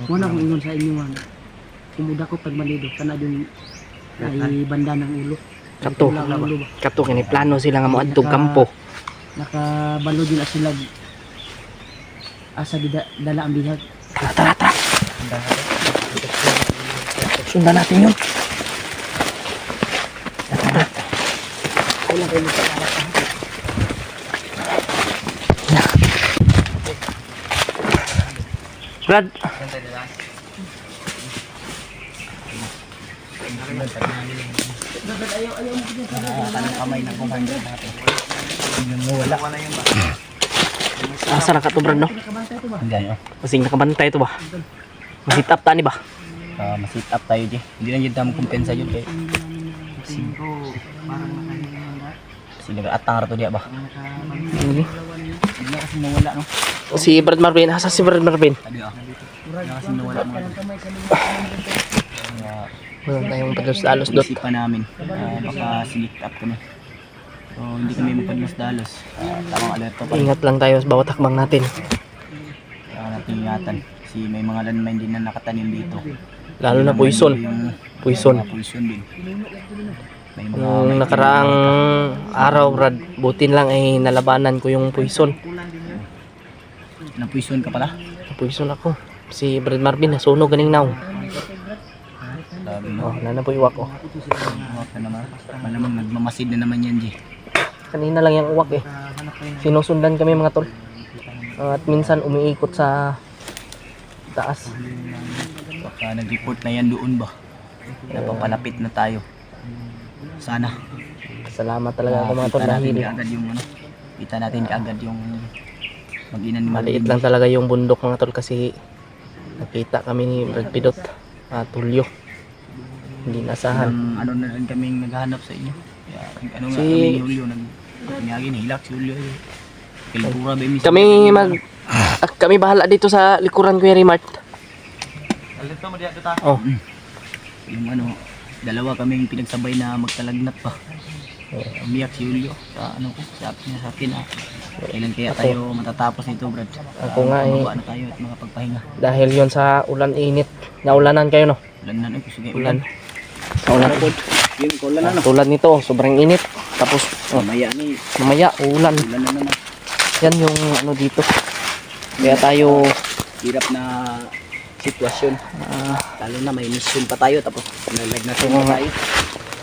Wala akong ingon sa inyo. Kumuda ko pag manido. Kana dun ay banda ng ulo. Kato. Wala ang ulo ba? Kato kini plano sila nga moadtog kampo. Nakabalo din na sila. Asa dala ang bihag. Tara. Sundan natin yun. Wala kayo sa Brad. Kanang kamay ng commander natin. Yung wala. Asa na ka to Brad no? Hindi ano. Kasing nakabantay to ba? Masit up tani ba? Masit up tayo di. Hindi na yun tamang kumpensa yun kay. Sila atang rato dia ba? Ini. Bigla kasi nawala no. Si Brad Marvin, asa si Brad Marvin? Tadi bigla kasi nawala mga tol. Kaya Wala tayong padalos-dalos dot. isipan namin baka silit up kami. So hindi kami mapadlos-dalos. Tamang alerto pa. Ingat lang tayo sa bawat hakbang natin. Kaya natin ingatan. Kasi may mga landmine din na nakatanim dito. Lalo na poison. Poison. Mga poison din. May mga Nung nakaraang araw, Brad, butin lang ay nalabanan ko yung poison. na-poison ka pala. Poison ako. Si Brad Marvin, nasunog ganing now. Sabi mo. Oh, nana po iwak ko. Huwag ka naman. Malamang nagmamasid na naman yan, G. Kanina lang yung uwak eh. Sinusundan kami mga tol. At minsan umiikot sa taas. Baka nag-report na yan doon ba? Napapalapit na tayo. Sana. Salamat talaga ako mga tol Kita natin dahil kaagad yung ano. Kita natin kaagad yung mag-ina ni maliit Marvin. lang talaga yung bundok mga tol kasi nakita kami ni Brad Pidot at Tulyo. Hindi nasahan. Ano na rin kaming naghahanap sa inyo. Kaya, ano nga Si- kami ni Julio. Nagpinagi ni Hilak si Julio. Kiltura ba yung Kami bahala dito sa likuran ko yung Mart. Alito mo diya ta. Oh, Yung ano, dalawa kaming pinagsabay na magkalagnat pa. Umiyak si Julio sa ano ko, sabi niya sa akin kailan kaya tayo matatapos nito, Brad? Ako nga eh. Mababa na tayo at makapagpahinga. dahil yon sa ulan init. Naulanan kayo no? Ulan na sige Ulan. ulan. Sa ulan. Yun, ulan na no. Tulad nito, sobrang init. Tapos Mamaya ni, mamaya ulan. ulan na naman. Yan yung ano dito. Kaya tayo Hirap na sitwasyon. Lalo na may mission pa tayo tapos nalagnatan Oo pa nga. tayo.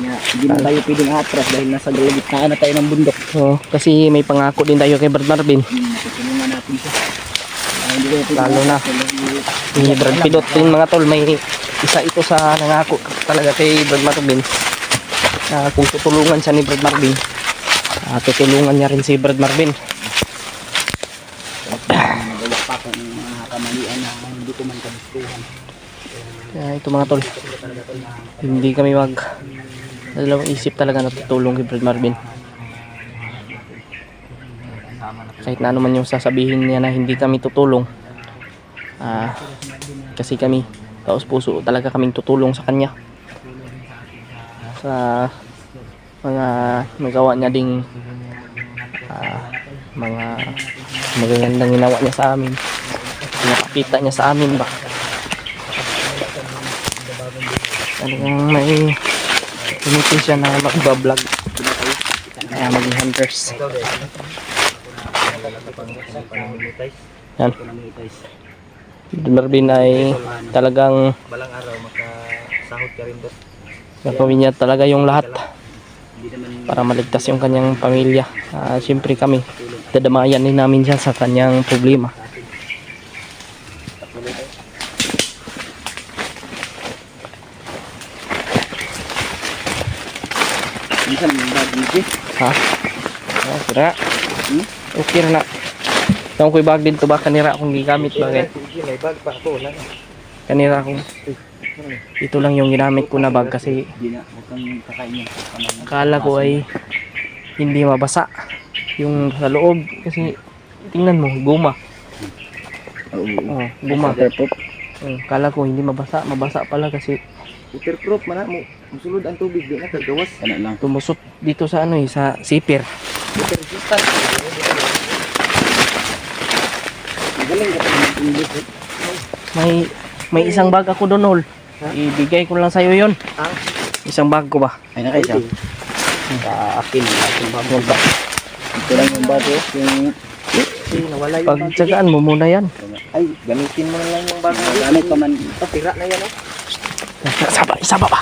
Kaya hindi na tayo pwedeng atras dahil nasa gitnaan na tayo ng bundok. kasi may pangako din tayo kay Brad Marvin. Natutulungan natin siya. Hindi ko pwedeng Lalo na. atras. Si Brad Pidot din mga tol, may isa ito sa nangako talaga kay Brad Marvin. Kung tutulungan siya ni Brad Marvin, tutulungan niya rin si Brad Marvin. Magawa pa akong mga kamalian na hindi ko man kagustuhan. Kaya ito mga tol, hindi kami dalawang isip talaga na tutulong kay Brad Marvin. Kahit na ano man yung sasabihin niya na hindi kami tutulong, kasi kami taos puso talaga kaming tutulong sa kanya sa mga nagawa niya ding mga magagandang ginawa niya sa amin, pinapakita niya sa amin ba. Talagang may pinitin siya na mag-vlog, maging hunters. Yan. Brad Marvin ay talagang Balang araw makasahod ka rin doon. gagawin niya talaga yung lahat Hindi naman para maligtas yung kanyang pamilya. Siyempre kami, dadamayan din namin siya sa kanyang problema. minsan yung bag DJ. Ha? Kira? Okay na. Tawag ko'y bag din to ba? Kanira akong gigamit ba kay? May bag pa ako lang. Kanira akong ito lang yung ginamit ko na bag kasi Hindi na, huwag kang kakain yan. akala ko ay hindi mabasa yung sa loob kasi tingnan mo, guma. Oh, guma. Akala ko hindi mabasa pala kasi Waterproof man mo. Musulod ang tubig di na kagawas. Ano lang. tumusot dito sa ano sa zipper. Resistant. Galing ka pa ng English. May isang bag ako doon, Hol. Ibigay ko lang sa'yo yon. Isang bag ko ba? Ay na kayo siya. Sa akin, aking bago ba? Ito lang yung bago. Yung Nawala yung bag. Pagtsagaan mo muna yan. Ay, gamitin mo na lang yung bag mo. gamit pa man. Tira na yan oh. Isa ba ba?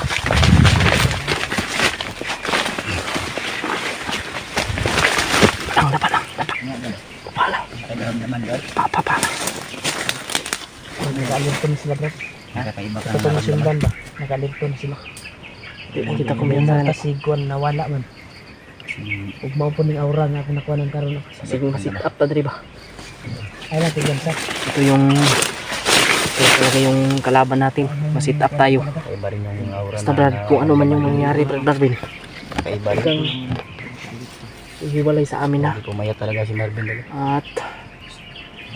Lang na pa lang. Palang. Kailangan naman doon. Pa. Nag-alinto na sila, bro. Nakakaiba ka Ito naman. masundan ba? Nag-alinto na sila. Kita ko Yung minsan. kasiguan nawala man. Ug mao po ning aura nga ako nakuha ng karon. Sige, sit up ta diri ba? Ay lang tigyan sa. Ito talaga yung kalaban natin. Masit up tayo. Kakaiba rin yung aura Basta Brad, kung ano man yung mangyari, Brad Marvin. Kakaiba rin. hiwalay sa amin na. Pumayat talaga si Marvin talaga. At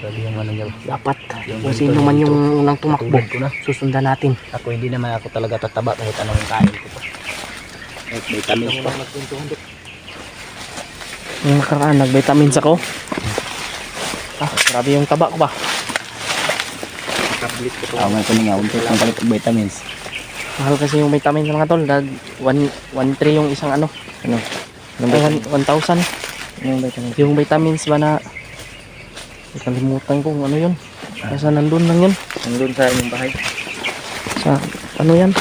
Grabe yung ano niya. dapat kung sino man yung unang tumakbo, Tulad ko na. susundan natin. Ako hindi naman ako talaga tataba kahit anong kain ko pa. Kahit vitamins pa. Yung nakaraan, nag-vitamins ako. Grabe yung taba ko ba? Ako nga ko nga, unti lang palit ng vitamins. Mahal kasi yung vitamins mga tol. 1.3 yung isang ano. Ano? 1,000. Anong vitamins? Yung vitamins ba na nakalimutan ko kung ano yun. Kasi nandun lang yun. Nandun sa inyong bahay. Sa ano yan?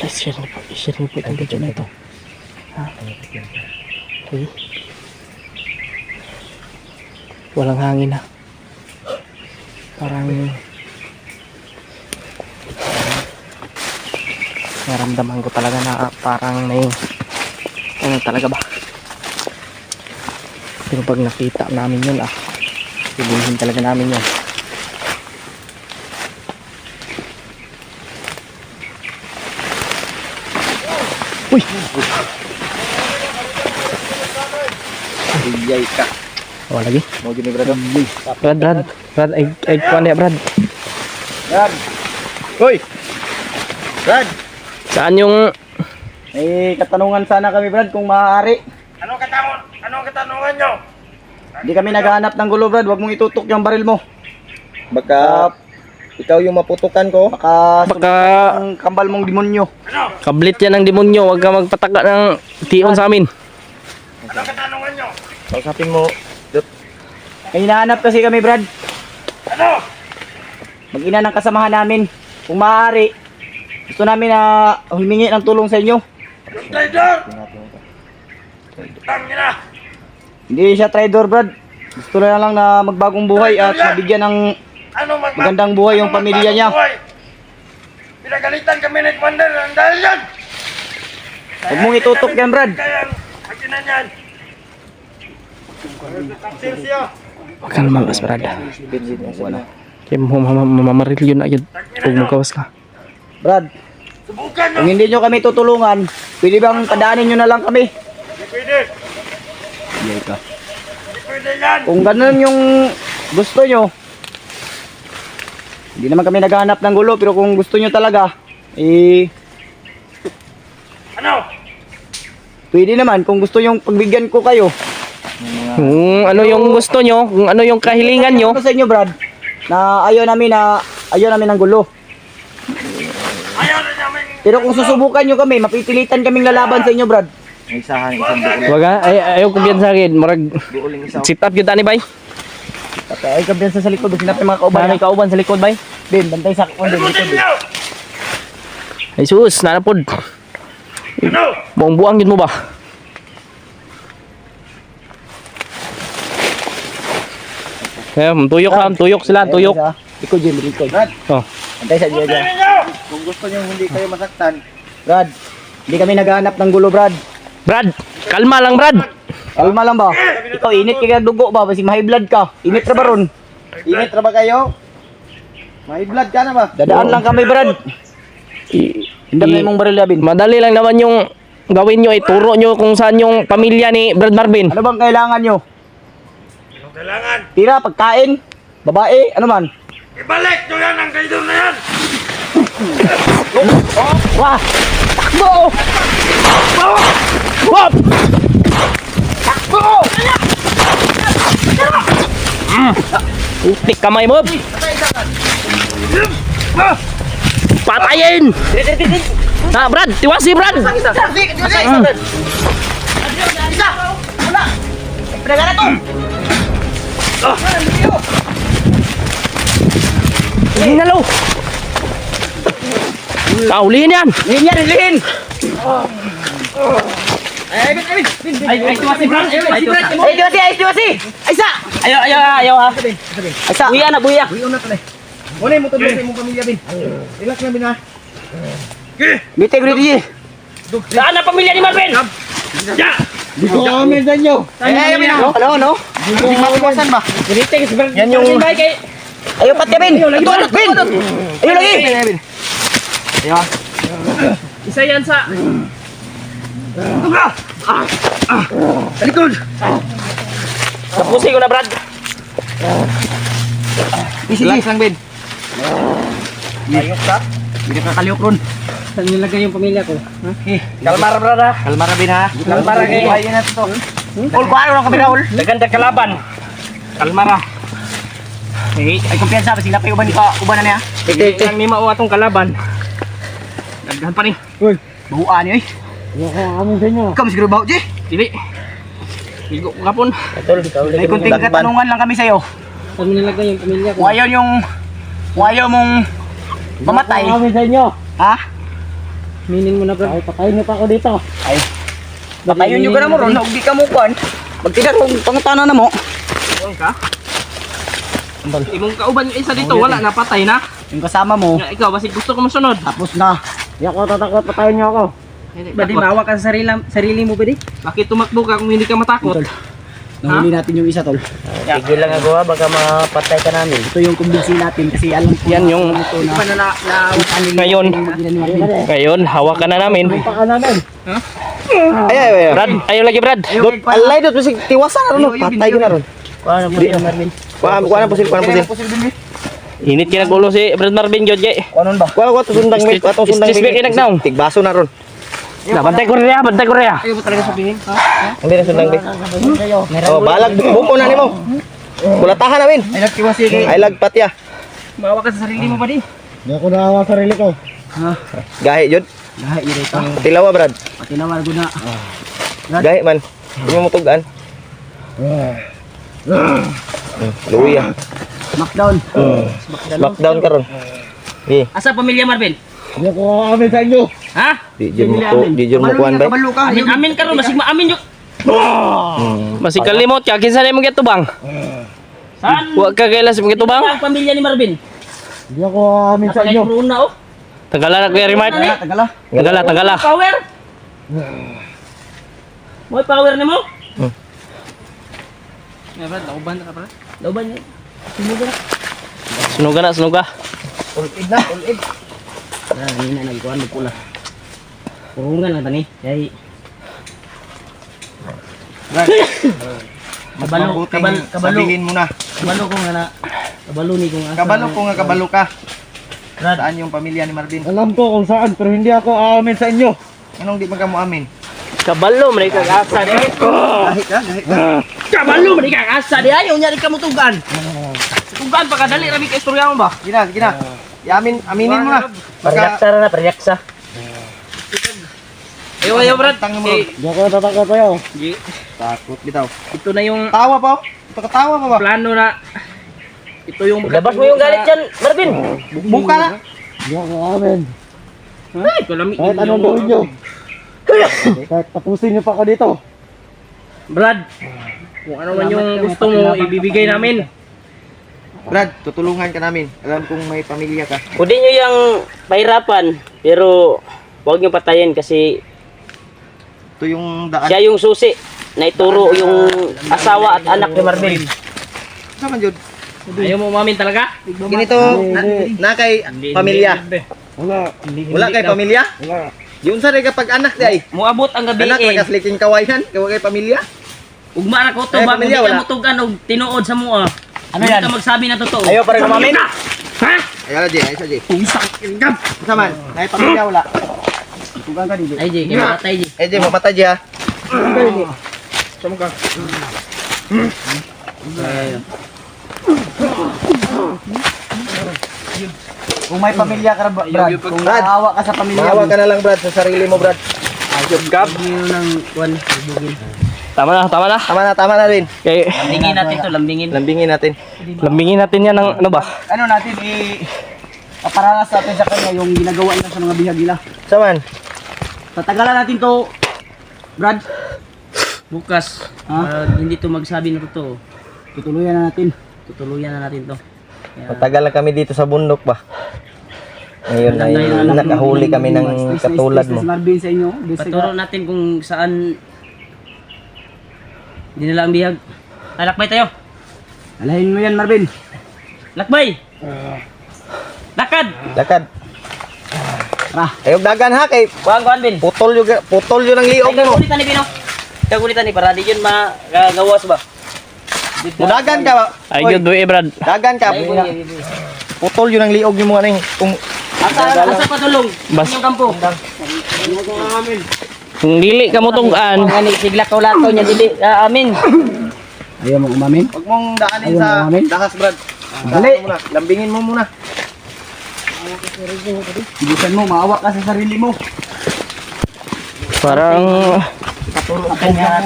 I-share niyo po yung video na ito. Ha? Okay. Walang hangin na. Parang naramdaman ko talaga na parang may ano talaga ba. Pero pag nakita namin yun ibuhin talaga namin yun. Uy! Iyay ka. Wala lagi. Mo gini brado. Brad, ay kuan ya Brad. Brad. Hoy. Brad. Saan yung May katanungan sana kami Brad kung maaari. Anong katanungan nyo? Hindi kami naghahanap ng gulo Brad, wag mong itutok yung baril mo. Baka ikaw yung maputukan ko. Baka ang kambal mong demonyo. kablit yan ng demonyo, wag ka magpataka ng tiyon sa amin. Anong katanungan nyo? Kausapin mo. May hinahanap kasi kami Brad. Ano? Mag-ina ng kasamahan namin. Kung maaari, gusto namin na humingi ng tulong sa inyo. Yung trader! Tangin na! Hindi siya traidor Brad. Gusto na lang na magbagong buhay at mabigyan ng magandang buhay yung pamilya niya. Pinagalitan kami ni Commander ang dahil yan! Huwag mong itutok yan Brad. Kaya, maginan yan! Taksil siya! Wag ka lumagas Brad. Kaya mamamaril yun agad. Huwag magawas ka. Brad, Subukan nyo! kung hindi nyo kami tutulungan, pwede bang padaanin nyo na lang kami? Hindi pwede! Hindi ka. Hindi pwede yan! Kung ganun yung gusto nyo, hindi naman kami naghahanap ng gulo, pero kung gusto nyo talaga, Ano? pwede naman. Kung gusto nyo pagbigyan ko kayo, Kung ano yung gusto nyo, kung ano yung kahilingan nyo. ano sa inyo Brad, na ayaw namin ng gulo. Ayaw na namin! Pero kung susubukan nyo kami, mapipilitan kaming lalaban sa inyo Brad. Wag ha, ayaw ko biyan sa akin. Marag sit up yun tani bay. Ay, kabiyan sa likod, sinap yung mga kauban. May kauban sa likod bay. Ben, bantay sa kakon din Alimutin likod. nyo! Ay sus, nanapod. Ano? Buang buang yun mo ba? Kaya, tuyok sila, tuyok. Likod yun, likod. Brad, Oh. bantay sa iyo Alimutin dyan. nyo! Kung gusto nyo hindi kayo masaktan, Brad, hindi kami naghahanap ng gulo Brad. Brad, kalma lang Brad. Kalma lang ba? Ikaw, init ka dugo ba? Basing high blood ka. Init na ba ron? init na ba kayo? May blood ka na ba? Dadaan lang kami Brad. Hindam na yung baril labin. Madali lang naman yung gawin nyo, ituro nyo kung saan yung pamilya ni Brad Marvin. Ano bang kailangan nyo? Anong kailangan? Tira, pagkain, babae, ano man. Ibalik nyo yan ang trader na yan! Wah! Takbo! Wop! Utik kamay mo. Patayin! Na Brad, tiwasi Brad. Pinagana to! Hinalo. Kaulihin yan. Lihin yan, lihin! Ay, tiwasi Brad. Ay, diwasi! Ay, sa! Ayaw ha. Ay, sa! Buya na, buya. Uy, una pala. Muna yung motor sa imong pamilya, Bin. Relax lang, Bin, ha? Bitig, ready! Saan ang pamilya ni Marvin? Di ko kamentan nyo. Ano, ano? Hindi mapiwasan ba? Yan yung Ayo pat Bin. Ito anak Bin. Ayo lagi. Ayo. Isa yan sa... Talikod. Tapusin ko na, Brad. Relax lang Bin. Ayok ka. Hindi ka kaliok ron. Saan nilagay yung pamilya ko? Kalmar, Brad, ha? Kalmara Bin ha. Kalmara kayo. Ayun na to. Ol ko ano lang kami Raul. Daganda kalaban. Kalmara. Ay kumpiyansa ba sila pa uban ka uban na niya. Ang lima o atong kalaban. Dagdahan pa ni. Buuan ni oy. Amin sa inyo. Kamu siguro bawo, Ji? Dili. Higo ko kapon. May kunting katanungan lang kami sa'yo. Saan nilagay yung pamilya ko? Kung ayaw mong mamatay, Amin sa inyo. ha? Meaning mo na bro. Ay, patayin niyo pa ako dito. Ay, patayon nyo ka na mo ron, huwag di ka mo kuhan. Magtigar kung pangutanan na mo. Huwag ka. Imong kauban yung isa dito, wala na, patay na. Yung kasama mo, Nga, ikaw, basig gusto ko masunod. tapos na. Hindi ako tatakot, patayin niyo ako. Badi, maawa ka sa sarili mo, Badi. Bakit tumakbo ka kung hindi ka matakot? Nahuli natin yung isa tol. Sige lang ako ha, baka mapatay ka namin. Ito yung kumbinsi natin kasi alam ko Yan yung... Ngayon, ngayon, hawakan na namin. Paka namin. Ay. Brad, ayaw lagi, Brad. Alay dot kasi tiwasan na ron. Patay na ron. Paano po yung Marvin? Kuha na pusil. Hinit ka nagbulo si Brad Marvin, Jodje. Kuha ba? Kuha to sundang Stis- stis- stis- kinagnaw. Tigbaso na ron. Na, bantay Korea, bantay Korea. Ayaw mo talaga sabihin. Hindi na sundang big. Oh, balag buko na nimo. Kulatahan namin. Ay, nagtiwasi kay. Ay lagpat ya. Maawa ka sa sarili mo, Badi. Hindi ako naawa sa sarili ko. Gahi jud. Lahat yun ito. Tilawa brad. Patinawal ko na. Gahi man. Hindi mo mutugan. Luya. Smackdown. Smackdown karon. Di, Asa pamilya Marvin? Hindi ako aamin sa inyo. Ha? di jud mo kuan ba? Amin, amin ka ron, basig maamin yung... Masig kalimot ka, kinsa na yung mga tubang? Saan? Huwag ka kailas yung mga tubang? Ang pamilya ni Marvin. Hindi ako aamin sa inyo. Runa, oh. Tagala na Kuya Rimart. Tagala. Power. May power ni mo? Brad, nauban na ka pala. Nauban niya. Sunuga. Ulid na, ulid. Hindi na nagkuhan mo pula. Purungan lang tani. Yay. Kabalo. Sabihin mo na. Kabalo ko nga na. Kabalo ni kung asa. Kabalo ka. Saan yung pamilya ni Marvin? Alam ko kung saan, pero hindi ako aamin sa inyo. Anong di magkamo amin? Kabalo, may kag-asa di. Gahi ka. Kabalo, may kag-asa di. Ayaw niya rin kamutugan. Tugan, pagkadali rami ka istorya mo ba? Sige na. Aminin mo na. Baka Paryaksa na, paryaksa. Ayaw, Brad. tangin mo. Hindi ako natatakot sa'yo. Takot bitaw. Ito na yung Tawa pa. Ito katawa pa ba? plano na. Ito yung... Labas mo yung galit dyan, Marvin. Buka na. Hindi ako aamin. Ay, kalami. Kahit anong gawin nyo. Kahit tapusin nyo pa ako dito. Brad, kung ano man yung gusto mo, ibibigay namin. Brad, tutulungan ka namin. Alam kong may pamilya ka. Pwede nyo yung pahirapan, pero huwag nyo patayin kasi Ito yung daan. siya yung susi na ituro yung asawa at anak ni Marvin. Sama jud. Ayaw mo umamin talaga? Ganito na kay pamilya. Wala. Wala kay pamilya? Wala. Yun sa rin kapag anak di ay. Muabot ang gabi Anak eh. nakasliking kawayan. Kaya kay pamilya. Ugma na ko to, Ay, ba? Hindi pamilya, ka wala. mutugan o tinuod sa mua. Ano Hindi yan? ka magsabi na totoo. Ayaw pa rin umamin? Ha? Ayaw na Jay. Ayaw sa Jay. Pusak ilgam. Saman. Kay pamilya wala. Tugang ka di Jay. Ay, Jay, kaya matay, Jay. Eh Jay, mamatay Jay ha. Sama ka. Kung may pamilya ka Brad. Kung Brad, naawa ka sa pamilya mo. Naawa ka na lang Brad sa sarili mo Brad. Gab. Tama na. Tama na rin. Kay, Lambingin natin to, lambingin. Lambingin natin. lambingin natin yan ng ano ba? Ano natin paparanas natin sa kanya yung ginagawa niya sa mga bihag nila. Saman. Tatagalan natin to, Brad. Bukas, hindi to magsabi na totoo. Tutuluyan na natin. Tutuluyan na natin to. Matagal na kami dito sa bundok ba? Ngayon ay nakahuli kami ng katulad mo. Marvin sa inyo. Paturo natin kung saan dinala ang bihag. Talakbay tayo. Alahin mo yan Marvin. Lakbay. Lakad. Lakad. Ah. Ayog dagan ha kay Kuan bin. putol yung ang liog mo. Kagulitan ni Pino. Kagulitan ni para di yun magawas ba. Mudagan ka ba? Ay good boy Brad. Dagan ka. Putol yun ang liog mo ano kung Asa patulong. Bas- Yung kampo. Kung dili ka mo tunggaan, Ngani sigla ko lato nya dili. Amin. Ayaw mo umamin? wag mong daanin Ayun, sa mamin. dahas Brad. Dali. Muna. Lambingin mo muna. Bilisan mo, maawa ka sa sarili mo. parang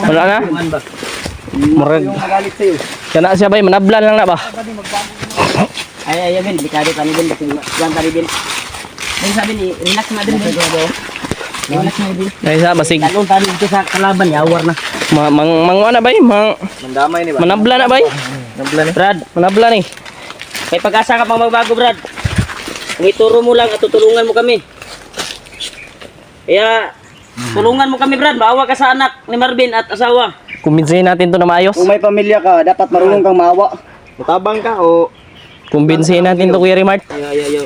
wala na. Murag Yung magalit sa'yo. kana siya bay manablan lang na ba? Ay bin, delikado tani bin kasi yan tani bin. Ay sabi ni relax na din bin. Relax na din. Ay sa basig Talon tani dito sa kalaban yawar na. mang ano bay? Mandamay ni ba? Manabla na bay? Nablan eh. Brad, Manabla ni. may pag-asa ka pang magbago Brad. Ang ituro mo lang at tutulungan mo kami. Kaya tulungan mo kami Brad, maawa ka sa anak ni Marvin at asawa. Kumbinsihin natin to na maayos. Kung may pamilya ka, dapat marunong kang maawa. Mutabang ka o Kumbinsihin natin to Kuya Rimart.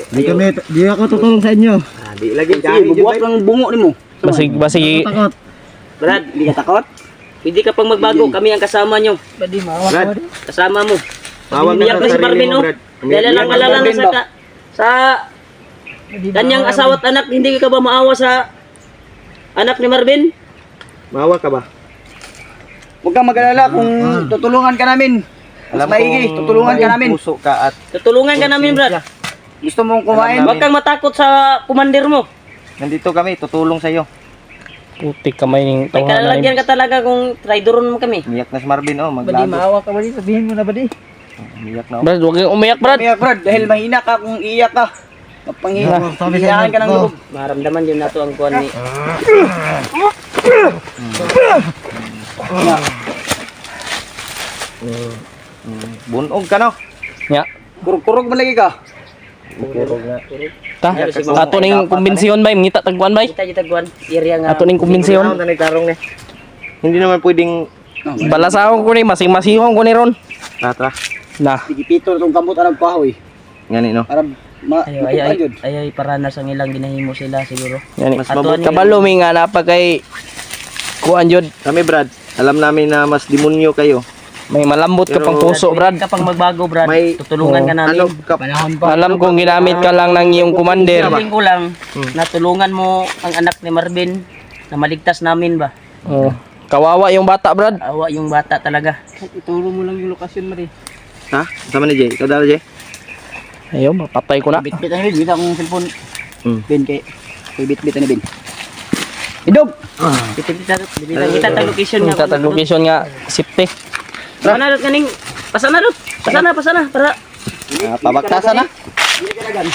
di ako tutulong sa inyo. Di lagi Sige, bubuhat lang bungo ni mo. Basig Brad, Hindi ka takot? hindi ka pang magbago, kami ang kasama nyo. Brad, Kasama mo. tawag Umiyak ka na sa si Marvin sarili mo oh. Brad. Dahil lang alala na sa kanyang asawa at anak, hindi ka ba maawa sa anak ni Marvin? Maawa ka ba? Huwag kang mag-alala kung tutulungan ka namin. Mas maigi, tutulungan ka namin. Puso ka at Tutulungan ka namin Brad. Gusto mong kumain? Huwag kang matakot sa kumandir mo. nandito kami, tutulong sa iyo. putik kamay ning May tawhan na kalalagyan ka talaga kung traidoron mo kami. Umiyak na si Marvin oh, maglago. maawa ka ba di? Sabihin mo na ba di? Umiyak na oh. Brad, huwag kang umiyak Brad. Umiyak, Brad, dahil mahina ka kung iyak ka. Panghihinaan ka ng loob. Maramdaman yun nato ang kuwan ni Bunog ka no? Nya. Kurog-kurog mo lagi ka. Ta. Ato ning kumbinsiyon bay, ngita tagkuan bay. kita kita kuwan area nga. Ato ning kumbinsiyon. Na nagtarong ni. Hindi naman pwedeng Balasahon ko ni, masing-masihon ko ni ron. tatra. Na. Digipito itong kamot arang kahoy. Ngani no. Para Ayo ay para na sa ilang ginahimo sila siguro. Yani. Mas Ato mabuti. ni- Kabalo mi nga napa kay kuan jud. Kami Brad, alam namin na mas demonyo kayo. May malambot ka pang Pero- puso Brad. Kapag magbago Brad, May- tutulungan ka namin. Ano ka? Alam kong ginamit ka lang ng iyong commander. Sabihin ko lang, natulungan mo ang anak ni Marvin na maligtas namin ba? Oh. Kawawa yung bata Brad. Awa yung bata talaga. Ituro mo lang yung lokasyon mo rin. Ha? Sama ni Jay. Ikaw dala Jay. Ayaw, mapatay ko na. Bit-bit ang bit akong cellphone. Hmm. Kay bit-bit ni Ben. Idog! Kita tag location nga. Tatag location nga safety. Mana dot kaning pasana dot. Pasana para Pabaktasan na. Hindi ka dagan.